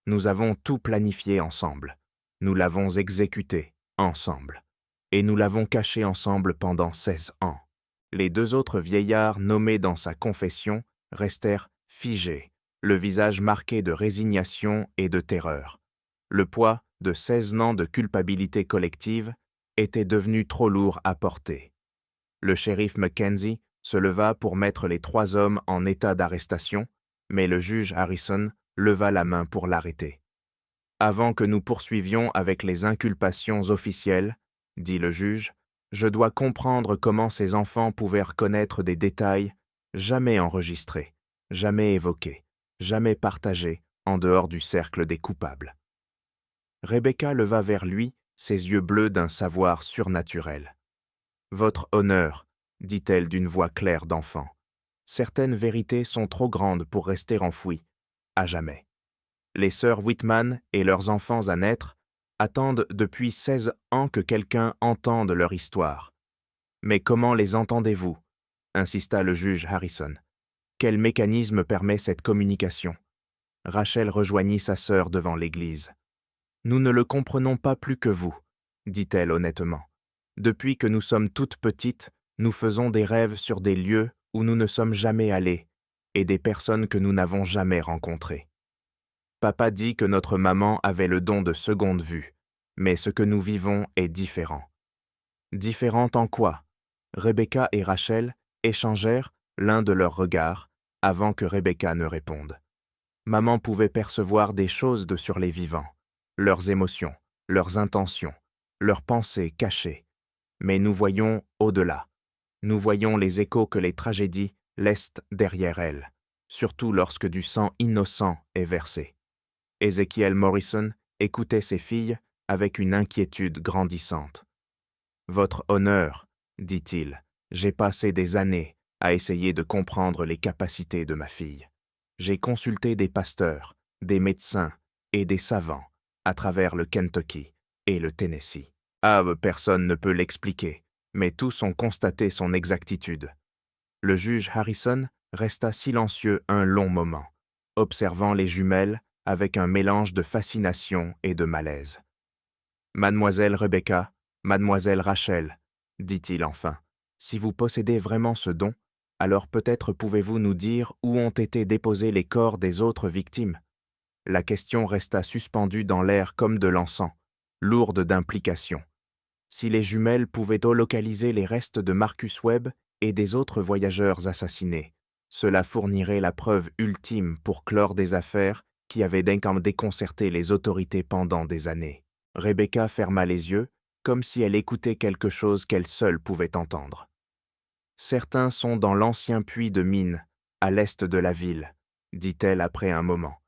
Nous avons tout planifié ensemble. Nous l'avons exécuté ensemble. Et nous l'avons caché ensemble pendant 16 ans. Les 2 autres vieillards nommés dans sa confession restèrent figés, le visage marqué de résignation et de terreur. Le poids de 16 ans de culpabilité collective était devenu trop lourd à porter. Le shérif Mackenzie se leva pour mettre les 3 hommes en état d'arrestation, mais le juge Harrison leva la main pour l'arrêter. « Avant que nous poursuivions avec les inculpations officielles, dit le juge, je dois comprendre comment ces enfants pouvaient reconnaître des détails jamais enregistrés, jamais évoqués, jamais partagés en dehors du cercle des coupables. » Rebecca leva vers lui ses yeux bleus d'un savoir surnaturel. « Votre honneur, dit-elle d'une voix claire d'enfant, certaines vérités sont trop grandes pour rester enfouies, à jamais. Les sœurs Whitman et leurs enfants à naître attendent depuis 16 ans que quelqu'un entende leur histoire. Mais comment les entendez-vous ? Insista le juge Harrison. Quel mécanisme permet cette communication ? Rachel rejoignit sa sœur devant l'église. Nous ne le comprenons pas plus que vous, dit-elle honnêtement. Depuis que nous sommes toutes petites, nous faisons des rêves sur des lieux où nous ne sommes jamais allés et des personnes que nous n'avons jamais rencontrées. Papa dit que notre maman avait le don de seconde vue, mais ce que nous vivons est différent. Différent en quoi ? Rebecca et Rachel échangèrent l'un de leurs regards avant que Rebecca ne réponde. Maman pouvait percevoir des choses sur les vivants, leurs émotions, leurs intentions, leurs pensées cachées. Mais nous voyons au-delà. Nous voyons les échos que les tragédies laissent derrière elles, surtout lorsque du sang innocent est versé. Ezekiel Morrison écoutait ses filles avec une inquiétude grandissante. « Votre honneur, dit-il, j'ai passé des années à essayer de comprendre les capacités de ma fille. J'ai consulté des pasteurs, des médecins et des savants à travers le Kentucky et le Tennessee. Personne ne peut l'expliquer, mais tous ont constaté son exactitude. » Le juge Harrison resta silencieux un long moment, observant les jumelles avec un mélange de fascination et de malaise. « Mademoiselle Rebecca, mademoiselle Rachel, dit-il enfin, si vous possédez vraiment ce don, alors peut-être pouvez-vous nous dire où ont été déposés les corps des autres victimes. » La question resta suspendue dans l'air comme de l'encens, lourde d'implications. Si les jumelles pouvaient localiser les restes de Marcus Webb et des autres voyageurs assassinés, cela fournirait la preuve ultime pour clore des affaires qui avaient déconcerté les autorités pendant des années. Rebecca ferma les yeux, comme si elle écoutait quelque chose qu'elle seule pouvait entendre. « Certains sont dans l'ancien puits de mine, à l'est de la ville, dit-elle après un moment.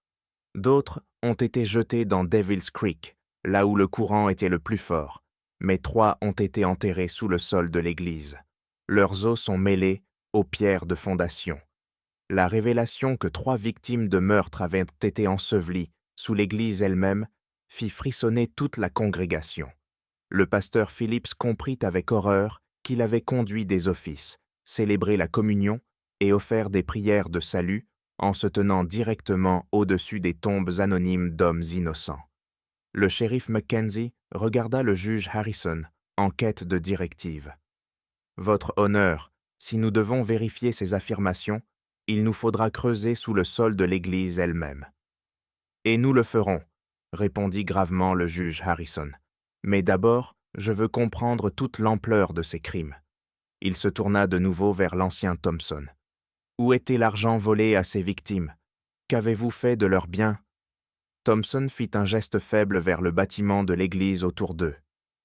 D'autres ont été jetés dans Devil's Creek, là où le courant était le plus fort, mais 3 ont été enterrés sous le sol de l'église. Leurs os sont mêlés aux pierres de fondation. La révélation que 3 victimes de meurtre avaient été ensevelies sous l'église elle-même fit frissonner toute la congrégation. Le pasteur Phillips comprit avec horreur qu'il avait conduit des offices, célébré la communion et offert des prières de salut en se tenant directement au-dessus des tombes anonymes d'hommes innocents. Le shérif Mackenzie regarda le juge Harrison en quête de directives. « Votre honneur, si nous devons vérifier ces affirmations, il nous faudra creuser sous le sol de l'église elle-même. »« Et nous le ferons, » répondit gravement le juge Harrison. « Mais d'abord, je veux comprendre toute l'ampleur de ces crimes. » Il se tourna de nouveau vers l'ancien Thompson. « Où était l'argent volé à ces victimes? Qu'avez-vous fait de leurs biens? » Thompson fit un geste faible vers le bâtiment de l'église autour d'eux.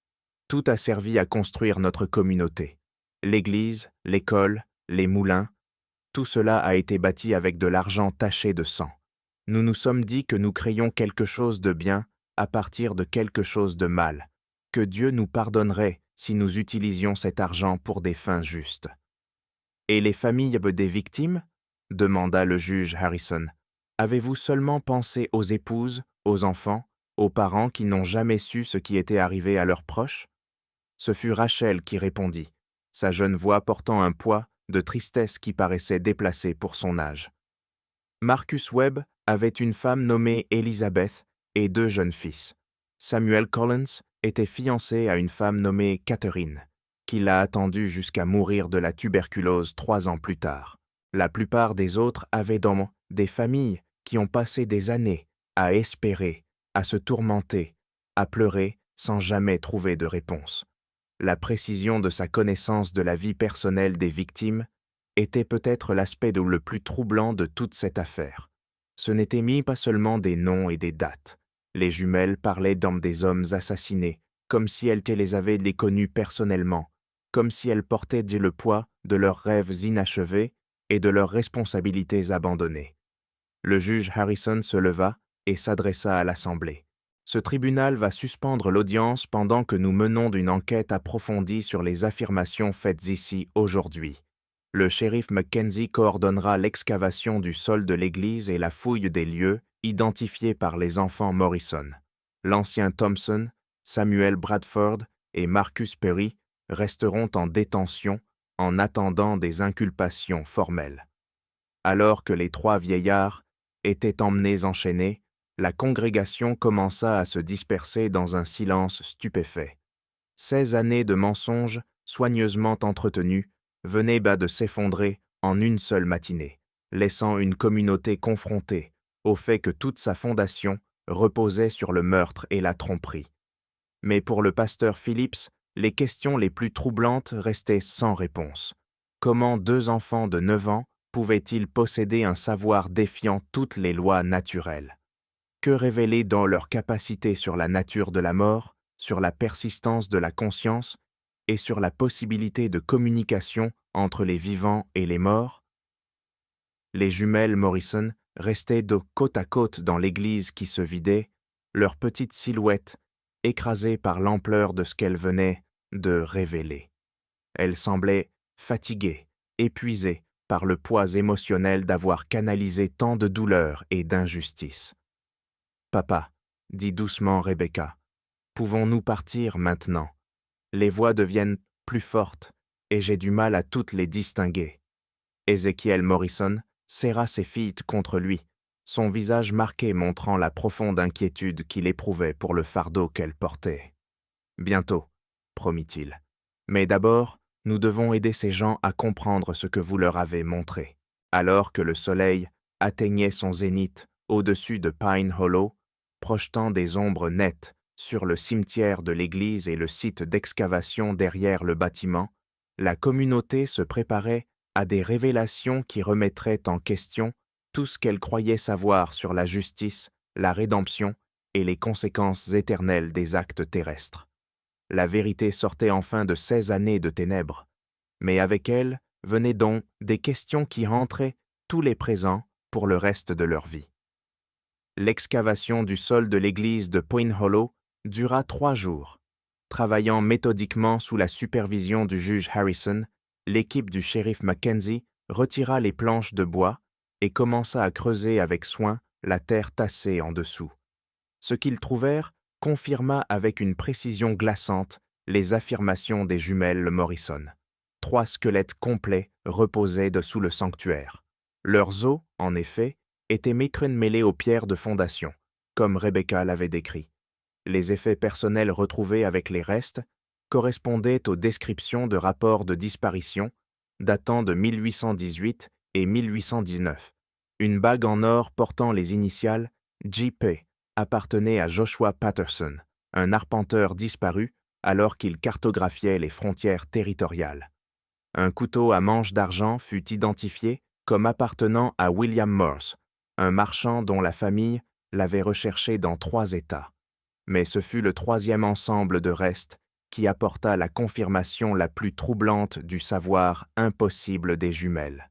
« Tout a servi à construire notre communauté. L'église, l'école, les moulins, tout cela a été bâti avec de l'argent taché de sang. Nous nous sommes dit que nous créions quelque chose de bien à partir de quelque chose de mal, que Dieu nous pardonnerait si nous utilisions cet argent pour des fins justes. »« Et les familles des victimes ?» demanda le juge Harrison. « Avez-vous seulement pensé aux épouses, aux enfants, aux parents qui n'ont jamais su ce qui était arrivé à leurs proches ?» Ce fut Rachel qui répondit, sa jeune voix portant un poids de tristesse qui paraissait déplacée pour son âge. Marcus Webb avait une femme nommée Elizabeth et 2 jeunes fils. Samuel Collins était fiancé à une femme nommée Catherine, qui l'a attendu jusqu'à mourir de la tuberculose 3 ans plus tard. La plupart des autres avaient des familles qui ont passé des années à espérer, à se tourmenter, à pleurer sans jamais trouver de réponse. La précision de sa connaissance de la vie personnelle des victimes était peut-être l'aspect le plus troublant de toute cette affaire. Ce n'était mis pas seulement des noms et des dates. Les jumelles parlaient des hommes assassinés, comme si elles les avaient connus personnellement, comme si elles portaient le poids de leurs rêves inachevés et de leurs responsabilités abandonnées. Le juge Harrison se leva et s'adressa à l'Assemblée. Ce tribunal va suspendre l'audience pendant que nous menons une enquête approfondie sur les affirmations faites ici aujourd'hui. Le shérif Mackenzie coordonnera l'excavation du sol de l'église et la fouille des lieux identifiés par les enfants Morrison. L'ancien Thompson, Samuel Bradford et Marcus Perry resteront en détention en attendant des inculpations formelles. Alors que les 3 vieillards étaient emmenés enchaînés, la congrégation commença à se disperser dans un silence stupéfait. 16 années de mensonges soigneusement entretenus venaient de s'effondrer en une seule matinée, laissant une communauté confrontée au fait que toute sa fondation reposait sur le meurtre et la tromperie. Mais pour le pasteur Phillips, les questions les plus troublantes restaient sans réponse. Comment 2 enfants de 9 ans pouvaient-ils posséder un savoir défiant toutes les lois naturelles? Que révéler dans leur capacité sur la nature de la mort, sur la persistance de la conscience et sur la possibilité de communication entre les vivants et les morts? Les jumelles Morrison restaient côte à côte dans l'église qui se vidait, leurs petites silhouettes écrasées par l'ampleur de ce qu'elles venaient de révéler. Elles semblaient fatiguées, épuisées par le poids émotionnel d'avoir canalisé tant de douleur et d'injustice. « Papa, » dit doucement Rebecca, « pouvons-nous partir maintenant? Les voix deviennent plus fortes et j'ai du mal à toutes les distinguer. » Ezekiel Morrison serra ses filles contre lui, son visage marqué montrant la profonde inquiétude qu'il éprouvait pour le fardeau qu'elle portait. « Bientôt, » promit-il. « Mais d'abord, nous devons aider ces gens à comprendre ce que vous leur avez montré. » Alors que le soleil atteignait son zénith au-dessus de Pine Hollow, projetant des ombres nettes sur le cimetière de l'église et le site d'excavation derrière le bâtiment, la communauté se préparait à des révélations qui remettraient en question tout ce qu'elle croyait savoir sur la justice, la rédemption et les conséquences éternelles des actes terrestres. La vérité sortait enfin de 16 années de ténèbres, mais avec elle venaient donc des questions qui hantraient tous les présents pour le reste de leur vie. L'excavation du sol de l'église de Pine Hollow dura 3 jours. Travaillant méthodiquement sous la supervision du juge Harrison, l'équipe du shérif Mackenzie retira les planches de bois et commença à creuser avec soin la terre tassée en dessous. Ce qu'ils trouvèrent confirma avec une précision glaçante les affirmations des jumelles Morrison. 3 squelettes complets reposaient dessous le sanctuaire. Leurs os, en effet, étaient mêlés aux pierres de fondation, comme Rebecca l'avait décrit. Les effets personnels retrouvés avec les restes correspondaient aux descriptions de rapports de disparition datant de 1818 et 1819. Une bague en or portant les initiales J.P. appartenait à Joshua Patterson, un arpenteur disparu alors qu'il cartographiait les frontières territoriales. Un couteau à manche d'argent fut identifié comme appartenant à William Morse, un marchand dont la famille l'avait recherché dans 3 États. Mais ce fut le 3e ensemble de restes qui apporta la confirmation la plus troublante du savoir impossible des jumelles.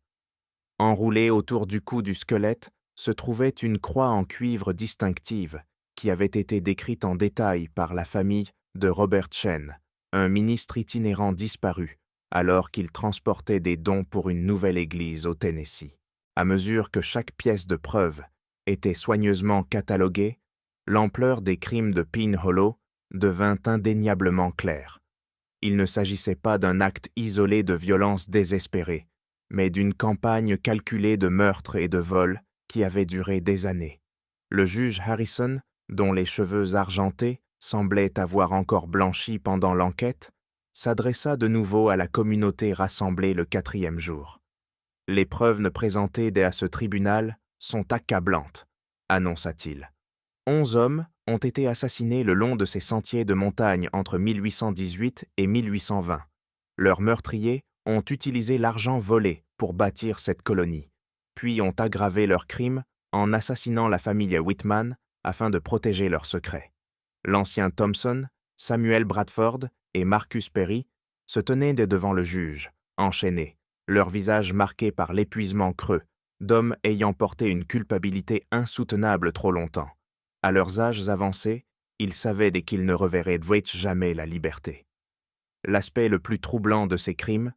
Enroulée autour du cou du squelette se trouvait une croix en cuivre distinctive qui avait été décrite en détail par la famille de Robert Chen, un ministre itinérant disparu, alors qu'il transportait des dons pour une nouvelle église au Tennessee. À mesure que chaque pièce de preuve était soigneusement cataloguée, l'ampleur des crimes de Pine Hollow devint indéniablement claire. Il ne s'agissait pas d'un acte isolé de violence désespérée, mais d'une campagne calculée de meurtres et de vols qui avait duré des années. Le juge Harrison, dont les cheveux argentés semblaient avoir encore blanchi pendant l'enquête, s'adressa de nouveau à la communauté rassemblée le 4e jour. Les preuves présentées à ce tribunal sont accablantes, annonça-t-il. 11 hommes ont été assassinés le long de ces sentiers de montagne entre 1818 et 1820. Leurs meurtriers ont utilisé l'argent volé pour bâtir cette colonie, puis ont aggravé leurs crimes en assassinant la famille Whitman afin de protéger leurs secrets. L'ancien Thompson, Samuel Bradford et Marcus Perry se tenaient devant le juge, enchaînés, leurs visages marqués par l'épuisement creux, d'hommes ayant porté une culpabilité insoutenable trop longtemps. À leurs âges avancés, ils savaient dès qu'ils ne reverraient jamais la liberté. L'aspect le plus troublant de ces crimes,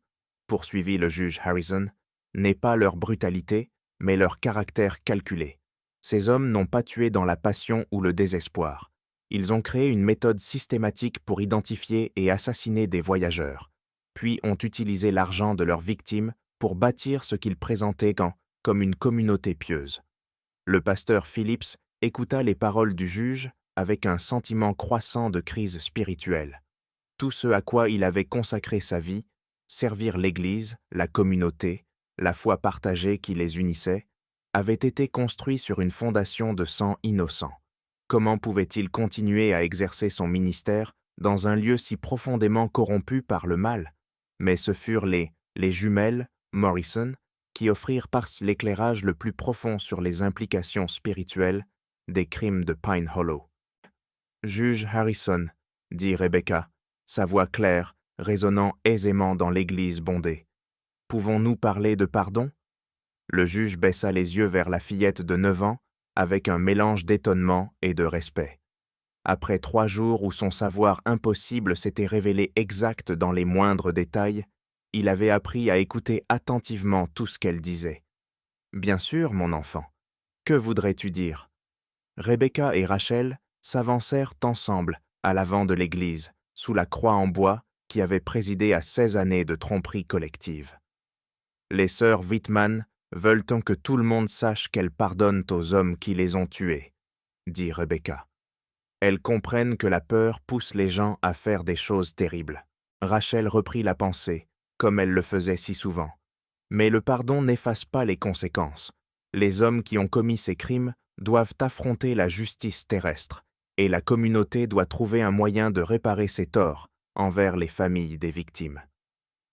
poursuivit le juge Harrison, n'est pas leur brutalité, mais leur caractère calculé. Ces hommes n'ont pas tué dans la passion ou le désespoir. Ils ont créé une méthode systématique pour identifier et assassiner des voyageurs, puis ont utilisé l'argent de leurs victimes pour bâtir ce qu'ils présentaient comme une communauté pieuse. Le pasteur Phillips écouta les paroles du juge avec un sentiment croissant de crise spirituelle. Tout ce à quoi il avait consacré sa vie, servir l'Église, la communauté, la foi partagée qui les unissait, avait été construit sur une fondation de sang innocent. Comment pouvait-il continuer à exercer son ministère dans un lieu si profondément corrompu par le mal? Mais ce furent les jumelles Morrison qui offrirent par l'éclairage le plus profond sur les implications spirituelles des crimes de Pine Hollow. « Juge Harrison, dit Rebecca, sa voix claire, résonnant aisément dans l'église bondée. « Pouvons-nous parler de pardon ?» Le juge baissa les yeux vers la fillette de 9 ans avec un mélange d'étonnement et de respect. Après 3 jours où son savoir impossible s'était révélé exact dans les moindres détails, il avait appris à écouter attentivement tout ce qu'elle disait. « Bien sûr, mon enfant. Que voudrais-tu dire ?» Rebecca et Rachel s'avancèrent ensemble à l'avant de l'église, sous la croix en bois qui avait présidé à 16 années de tromperie collective. « Les sœurs Whitman veulent-on que tout le monde sache qu'elles pardonnent aux hommes qui les ont tués, » dit Rebecca. « Elles comprennent que la peur pousse les gens à faire des choses terribles. » Rachel reprit la pensée, comme elle le faisait si souvent. Mais le pardon n'efface pas les conséquences. Les hommes qui ont commis ces crimes doivent affronter la justice terrestre, et la communauté doit trouver un moyen de réparer ses torts envers les familles des victimes.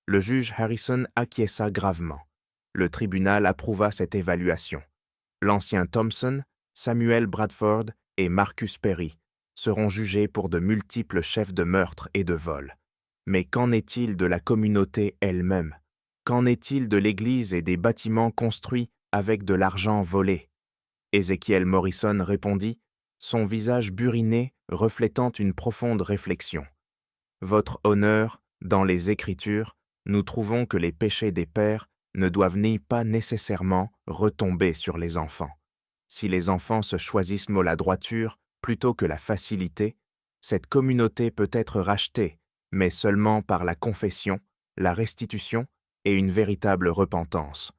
Le juge Harrison acquiesça gravement. Le tribunal approuva cette évaluation. L'ancien Thompson, Samuel Bradford et Marcus Perry seront jugés pour de multiples chefs de meurtre et de vol. Mais qu'en est-il de la communauté elle-même? Qu'en est-il de l'Église et des bâtiments construits avec de l'argent volé? Ézéchiel Morrison répondit, son visage buriné reflétant une profonde réflexion. « Votre honneur, dans les Écritures, nous trouvons que les péchés des pères ne doivent ni pas nécessairement retomber sur les enfants. Si les enfants se choisissent la droiture plutôt que la facilité, cette communauté peut être rachetée, mais seulement par la confession, la restitution et une véritable repentance. »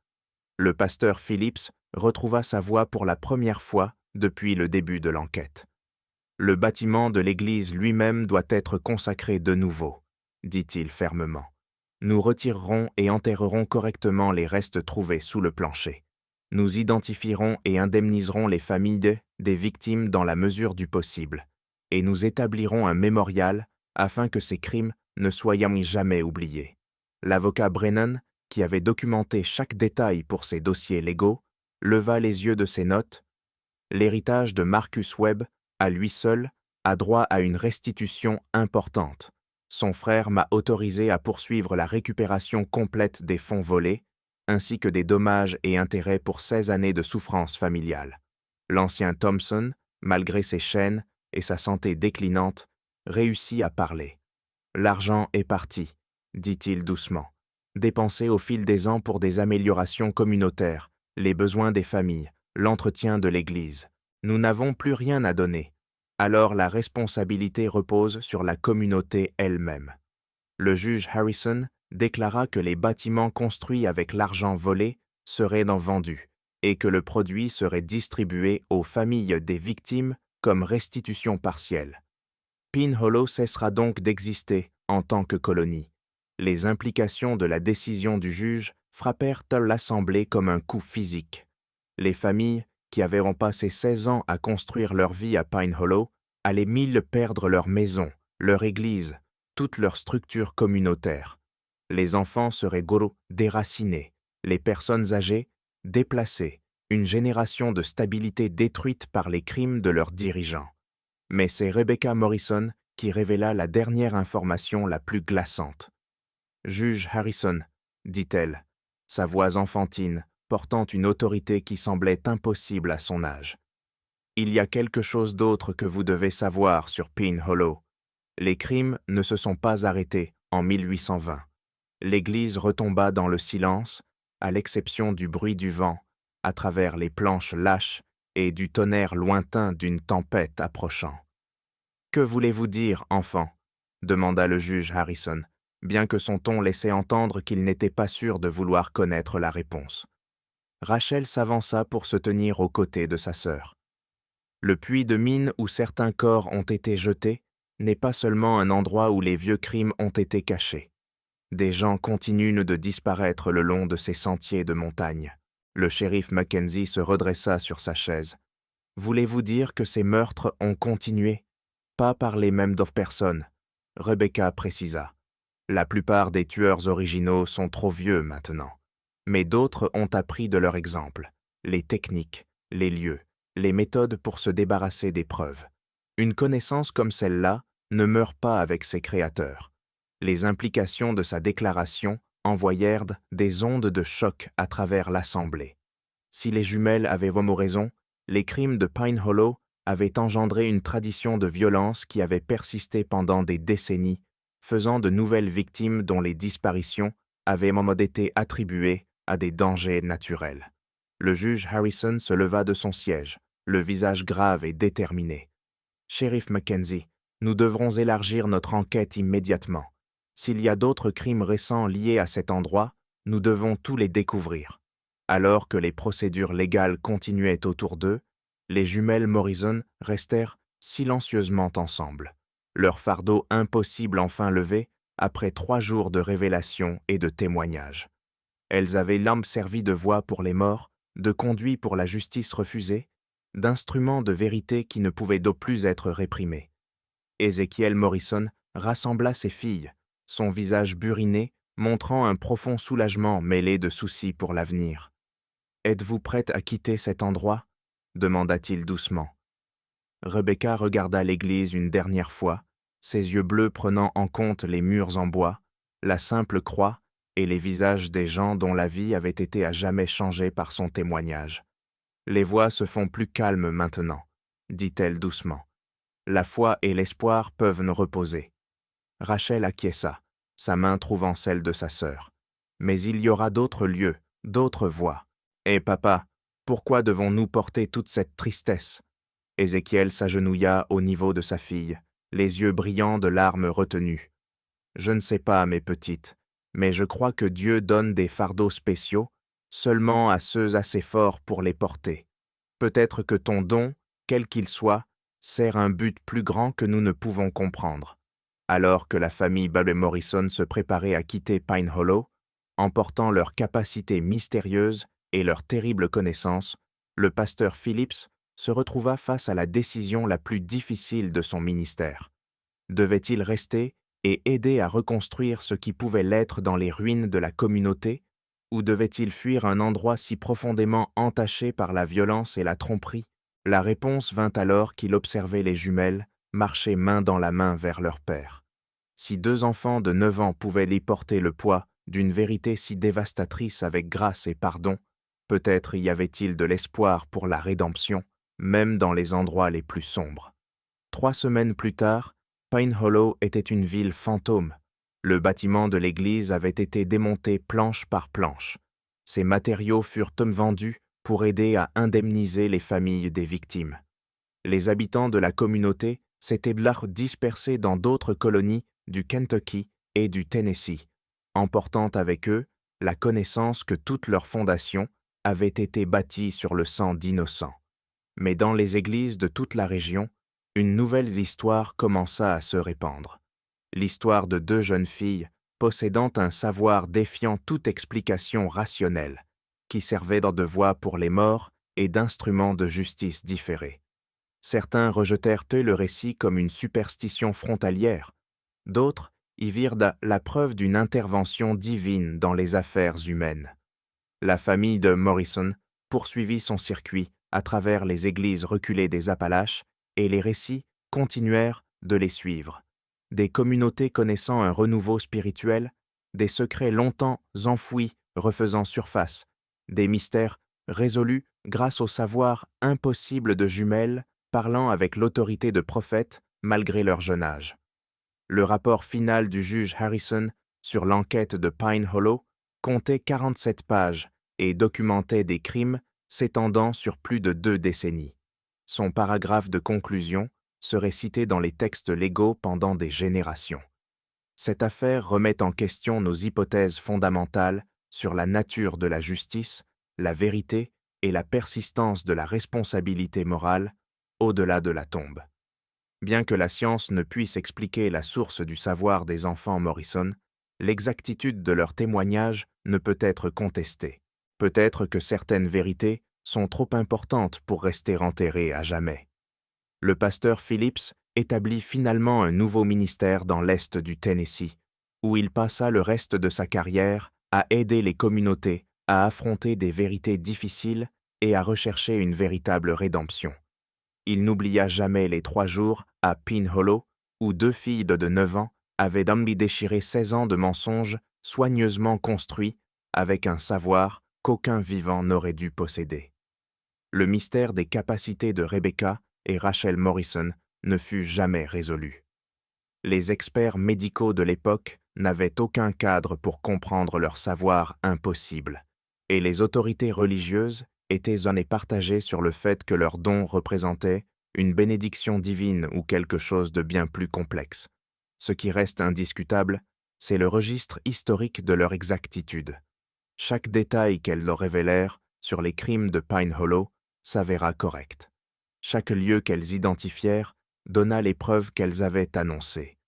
Le pasteur Phillips retrouva sa voix pour la première fois depuis le début de l'enquête. « Le bâtiment de l'Église lui-même doit être consacré de nouveau, » dit-il fermement. « Nous retirerons et enterrerons correctement les restes trouvés sous le plancher. Nous identifierons et indemniserons les familles des victimes dans la mesure du possible, et nous établirons un mémorial afin que ces crimes ne soient jamais oubliés. » L'avocat Brennan, qui avait documenté chaque détail pour ses dossiers légaux, leva les yeux de ses notes. « L'héritage de Marcus Webb, à lui seul, a droit à une restitution importante. Son frère m'a autorisé à poursuivre la récupération complète des fonds volés, ainsi que des dommages et intérêts pour 16 années de souffrance familiale. L'ancien Thompson, malgré ses chaînes et sa santé déclinante, réussit à parler. « L'argent est parti, » dit-il doucement, « dépensé au fil des ans pour des améliorations communautaires, les besoins des familles, l'entretien de l'Église. Nous n'avons plus rien à donner. Alors la responsabilité repose sur la communauté elle-même. » Le juge Harrison déclara que les bâtiments construits avec l'argent volé seraient vendus et que le produit serait distribué aux familles des victimes comme restitution partielle. Pine Hollow cessera donc d'exister en tant que colonie. Les implications de la décision du juge frappèrent l'Assemblée comme un coup physique. Les familles qui avaient passé 16 ans à construire leur vie à Pine Hollow, allaient mille perdre leur maison, leur église, toute leur structure communautaire. Les enfants seraient déracinés, les personnes âgées déplacées, une génération de stabilité détruite par les crimes de leurs dirigeants. Mais c'est Rebecca Morrison qui révéla la dernière information la plus glaçante. « Juge Harrison, dit-elle, sa voix enfantine, portant une autorité qui semblait impossible à son âge. Il y a quelque chose d'autre que vous devez savoir sur Pine Hollow. Les crimes ne se sont pas arrêtés en 1820. L'Église retomba dans le silence, à l'exception du bruit du vent, à travers les planches lâches et du tonnerre lointain d'une tempête approchant. « Que voulez-vous dire, enfant ?» demanda le juge Harrison, bien que son ton laissait entendre qu'il n'était pas sûr de vouloir connaître la réponse. Rachel s'avança pour se tenir aux côtés de sa sœur. Le puits de mine où certains corps ont été jetés n'est pas seulement un endroit où les vieux crimes ont été cachés. Des gens continuent de disparaître le long de ces sentiers de montagne. Le shérif Mackenzie se redressa sur sa chaise. « Voulez-vous dire que ces meurtres ont continué ? Pas par les mêmes personnes. » Rebecca précisa. « La plupart des tueurs originaux sont trop vieux maintenant. Mais d'autres ont appris de leur exemple, les techniques, les lieux, les méthodes pour se débarrasser des preuves. Une connaissance comme celle-là ne meurt pas avec ses créateurs. Les implications de sa déclaration envoyèrent des ondes de choc à travers l'Assemblée. Si les jumelles avaient vraiment raison, les crimes de Pine Hollow avaient engendré une tradition de violence qui avait persisté pendant des décennies, faisant de nouvelles victimes dont les disparitions avaient même été attribuées à des dangers naturels. Le juge Harrison se leva de son siège, le visage grave et déterminé. « Shérif Mackenzie, nous devrons élargir notre enquête immédiatement. S'il y a d'autres crimes récents liés à cet endroit, nous devons tous les découvrir. » Alors que les procédures légales continuaient autour d'eux, les jumelles Morrison restèrent silencieusement ensemble, leur fardeau impossible enfin levé après 3 jours de révélations et de témoignages. Elles avaient l'âme servi de voix pour les morts, de conduit pour la justice refusée, d'instruments de vérité qui ne pouvaient d'au plus être réprimés. Ézéchiel Morrison rassembla ses filles, son visage buriné montrant un profond soulagement mêlé de soucis pour l'avenir. « Êtes-vous prête à quitter cet endroit ?» demanda-t-il doucement. Rebecca regarda l'église une dernière fois, ses yeux bleus prenant en compte les murs en bois, la simple croix et les visages des gens dont la vie avait été à jamais changée par son témoignage. « Les voix se font plus calmes maintenant, » dit-elle doucement. « La foi et l'espoir peuvent nous reposer. » Rachel acquiesça, sa main trouvant celle de sa sœur. « Mais il y aura d'autres lieux, d'autres voix. Et papa, pourquoi devons-nous porter toute cette tristesse ?» Ézéchiel s'agenouilla au niveau de sa fille, les yeux brillants de larmes retenues. « Je ne sais pas, mes petites, mais je crois que Dieu donne des fardeaux spéciaux seulement à ceux assez forts pour les porter. Peut-être que ton don, quel qu'il soit, sert un but plus grand que nous ne pouvons comprendre. » Alors que la famille Baldwin Morrison se préparait à quitter Pine Hollow, emportant leur capacité mystérieuse et leur terrible connaissance, le pasteur Phillips se retrouva face à la décision la plus difficile de son ministère. Devait-il rester et aider à reconstruire ce qui pouvait l'être dans les ruines de la communauté, ou devait-il fuir un endroit si profondément entaché par la violence et la tromperie? La réponse vint alors qu'il observait les jumelles marcher main dans la main vers leur père. Si 2 enfants de 9 ans pouvaient y porter le poids d'une vérité si dévastatrice avec grâce et pardon, peut-être y avait-il de l'espoir pour la rédemption, même dans les endroits les plus sombres. 3 semaines plus tard, Pine Hollow était une ville fantôme. Le bâtiment de l'église avait été démonté planche par planche. Ses matériaux furent vendus pour aider à indemniser les familles des victimes. Les habitants de la communauté s'étaient dispersés dans d'autres colonies du Kentucky et du Tennessee, emportant avec eux la connaissance que toute leur fondation avait été bâtie sur le sang d'innocents. Mais dans les églises de toute la région, une nouvelle histoire commença à se répandre. L'histoire de 2 jeunes filles possédant un savoir défiant toute explication rationnelle, qui servait de voix pour les morts et d'instruments de justice différés. Certains rejetèrent le récit comme une superstition frontalière, d'autres y virent la preuve d'une intervention divine dans les affaires humaines. La famille de Morrison poursuivit son circuit à travers les églises reculées des Appalaches et les récits continuèrent de les suivre. Des communautés connaissant un renouveau spirituel, des secrets longtemps enfouis refaisant surface, des mystères résolus grâce au savoir impossible de jumelles parlant avec l'autorité de prophètes malgré leur jeune âge. Le rapport final du juge Harrison sur l'enquête de Pine Hollow comptait 47 pages et documentait des crimes s'étendant sur plus de 2 décennies. Son paragraphe de conclusion serait cité dans les textes légaux pendant des générations. Cette affaire remet en question nos hypothèses fondamentales sur la nature de la justice, la vérité et la persistance de la responsabilité morale au-delà de la tombe. Bien que la science ne puisse expliquer la source du savoir des enfants Morrison, l'exactitude de leurs témoignages ne peut être contestée. Peut-être que certaines vérités sont trop importantes pour rester enterrées à jamais. Le pasteur Phillips établit finalement un nouveau ministère dans l'est du Tennessee, où il passa le reste de sa carrière à aider les communautés à affronter des vérités difficiles et à rechercher une véritable rédemption. Il n'oublia jamais les 3 jours à Pine Hollow, où 2 filles de 9 ans avaient déchiré 16 ans de mensonges soigneusement construits avec un savoir qu'aucun vivant n'aurait dû posséder. Le mystère des capacités de Rebecca et Rachel Morrison ne fut jamais résolu. Les experts médicaux de l'époque n'avaient aucun cadre pour comprendre leur savoir impossible, et les autorités religieuses étaient partagées sur le fait que leur don représentait une bénédiction divine ou quelque chose de bien plus complexe. Ce qui reste indiscutable, c'est le registre historique de leur exactitude. Chaque détail qu'elles leur révélèrent sur les crimes de Pine Hollow s'avéra correct. Chaque lieu qu'elles identifièrent donna les preuves qu'elles avaient annoncées.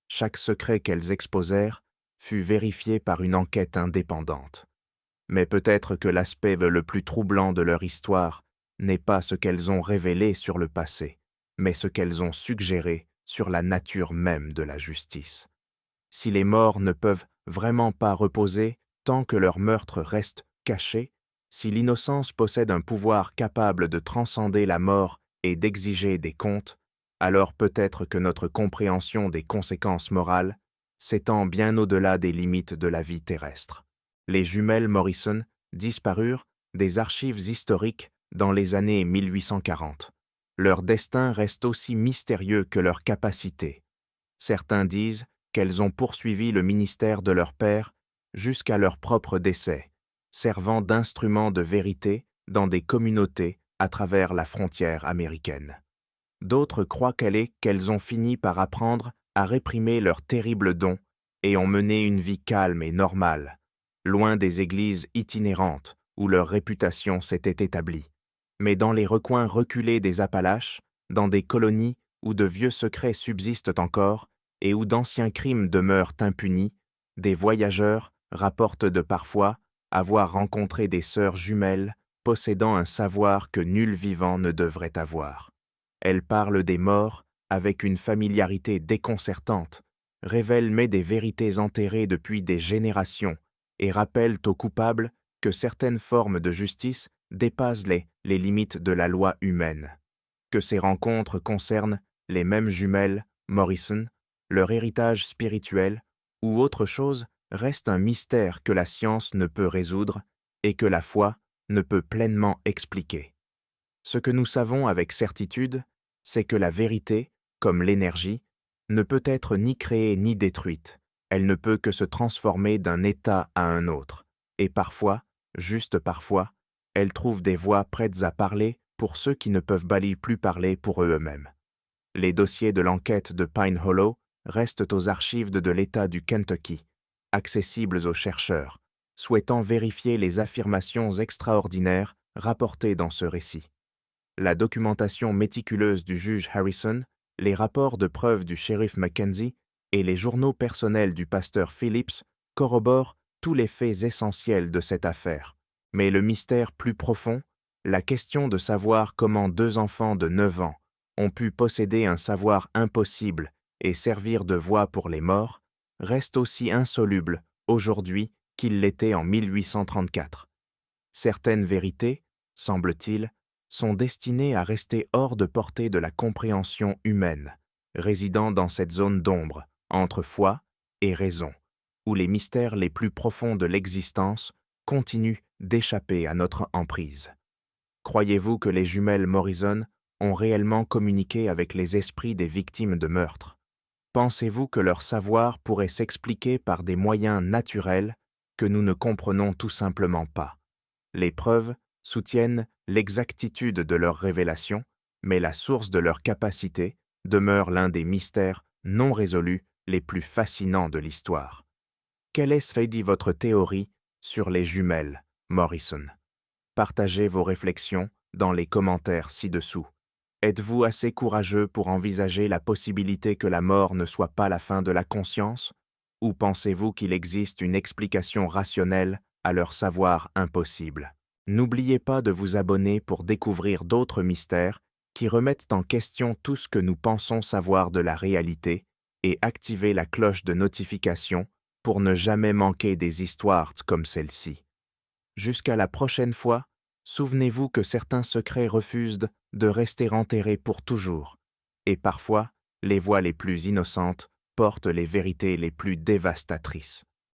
Chaque secret qu'elles exposèrent fut vérifié par une enquête indépendante. Mais peut-être que l'aspect le plus troublant de leur histoire n'est pas ce qu'elles ont révélé sur le passé, mais ce qu'elles ont suggéré sur la nature même de la justice. Si les morts ne peuvent vraiment pas reposer tant que leur meurtre reste caché, si l'innocence possède un pouvoir capable de transcender la mort et d'exiger des comptes, alors peut-être que notre compréhension des conséquences morales s'étend bien au-delà des limites de la vie terrestre. Les jumelles Morrison disparurent des archives historiques dans les années 1840. Leur destin reste aussi mystérieux que leur capacité. Certains disent qu'elles ont poursuivi le ministère de leur père jusqu'à leur propre décès, servant d'instruments de vérité dans des communautés à travers la frontière américaine. D'autres croient qu'elles ont fini par apprendre à réprimer leurs terribles dons et ont mené une vie calme et normale, loin des églises itinérantes où leur réputation s'était établie, mais dans les recoins reculés des Appalaches, dans des colonies où de vieux secrets subsistent encore et où d'anciens crimes demeurent impunis, des voyageurs rapportent de parfois avoir rencontré des sœurs jumelles possédant un savoir que nul vivant ne devrait avoir. Elles parlent des morts avec une familiarité déconcertante, révèlent des vérités enterrées depuis des générations et rappellent aux coupables que certaines formes de justice dépassent les limites de la loi humaine. Que ces rencontres concernent les mêmes jumelles, Morrison, leur héritage spirituel ou autre chose reste un mystère que la science ne peut résoudre et que la foi ne peut pleinement expliquer. Ce que nous savons avec certitude, c'est que la vérité, comme l'énergie, ne peut être ni créée ni détruite. Elle ne peut que se transformer d'un état à un autre. Et parfois, juste parfois, elle trouve des voix prêtes à parler pour ceux qui ne peuvent plus parler pour eux-mêmes. Les dossiers de l'enquête de Pine Hollow restent aux archives de l'État du Kentucky, accessibles aux chercheurs, souhaitant vérifier les affirmations extraordinaires rapportées dans ce récit. La documentation méticuleuse du juge Harrison, les rapports de preuve du shérif Mackenzie et les journaux personnels du pasteur Phillips corroborent tous les faits essentiels de cette affaire. Mais le mystère plus profond, La question de savoir comment 2 enfants de 9 ans ont pu posséder un savoir impossible et servir de voix pour les morts reste aussi insoluble aujourd'hui qu'il l'était en 1834. Certaines vérités, semble-t-il, sont destinées à rester hors de portée de la compréhension humaine, résidant dans cette zone d'ombre, entre foi et raison, où les mystères les plus profonds de l'existence continuent d'échapper à notre emprise. Croyez-vous que les jumelles Morrison ont réellement communiqué avec les esprits des victimes de meurtre? Pensez-vous que leur savoir pourrait s'expliquer par des moyens naturels que nous ne comprenons tout simplement pas? Les preuves soutiennent l'exactitude de leurs révélations, mais la source de leur capacité demeure l'un des mystères non résolus les plus fascinants de l'histoire. Quelle est, Freddy, votre théorie sur les jumelles Morrison? Partagez vos réflexions dans les commentaires ci-dessous. Êtes-vous assez courageux pour envisager la possibilité que la mort ne soit pas la fin de la conscience? Ou pensez-vous qu'il existe une explication rationnelle à leur savoir impossible? N'oubliez pas de vous abonner pour découvrir d'autres mystères qui remettent en question tout ce que nous pensons savoir de la réalité et activez la cloche de notification pour ne jamais manquer des histoires comme celle-ci. Jusqu'à la prochaine fois, souvenez-vous que certains secrets refusent de rester enterrés pour toujours, et parfois, les voix les plus innocentes portent les vérités les plus dévastatrices.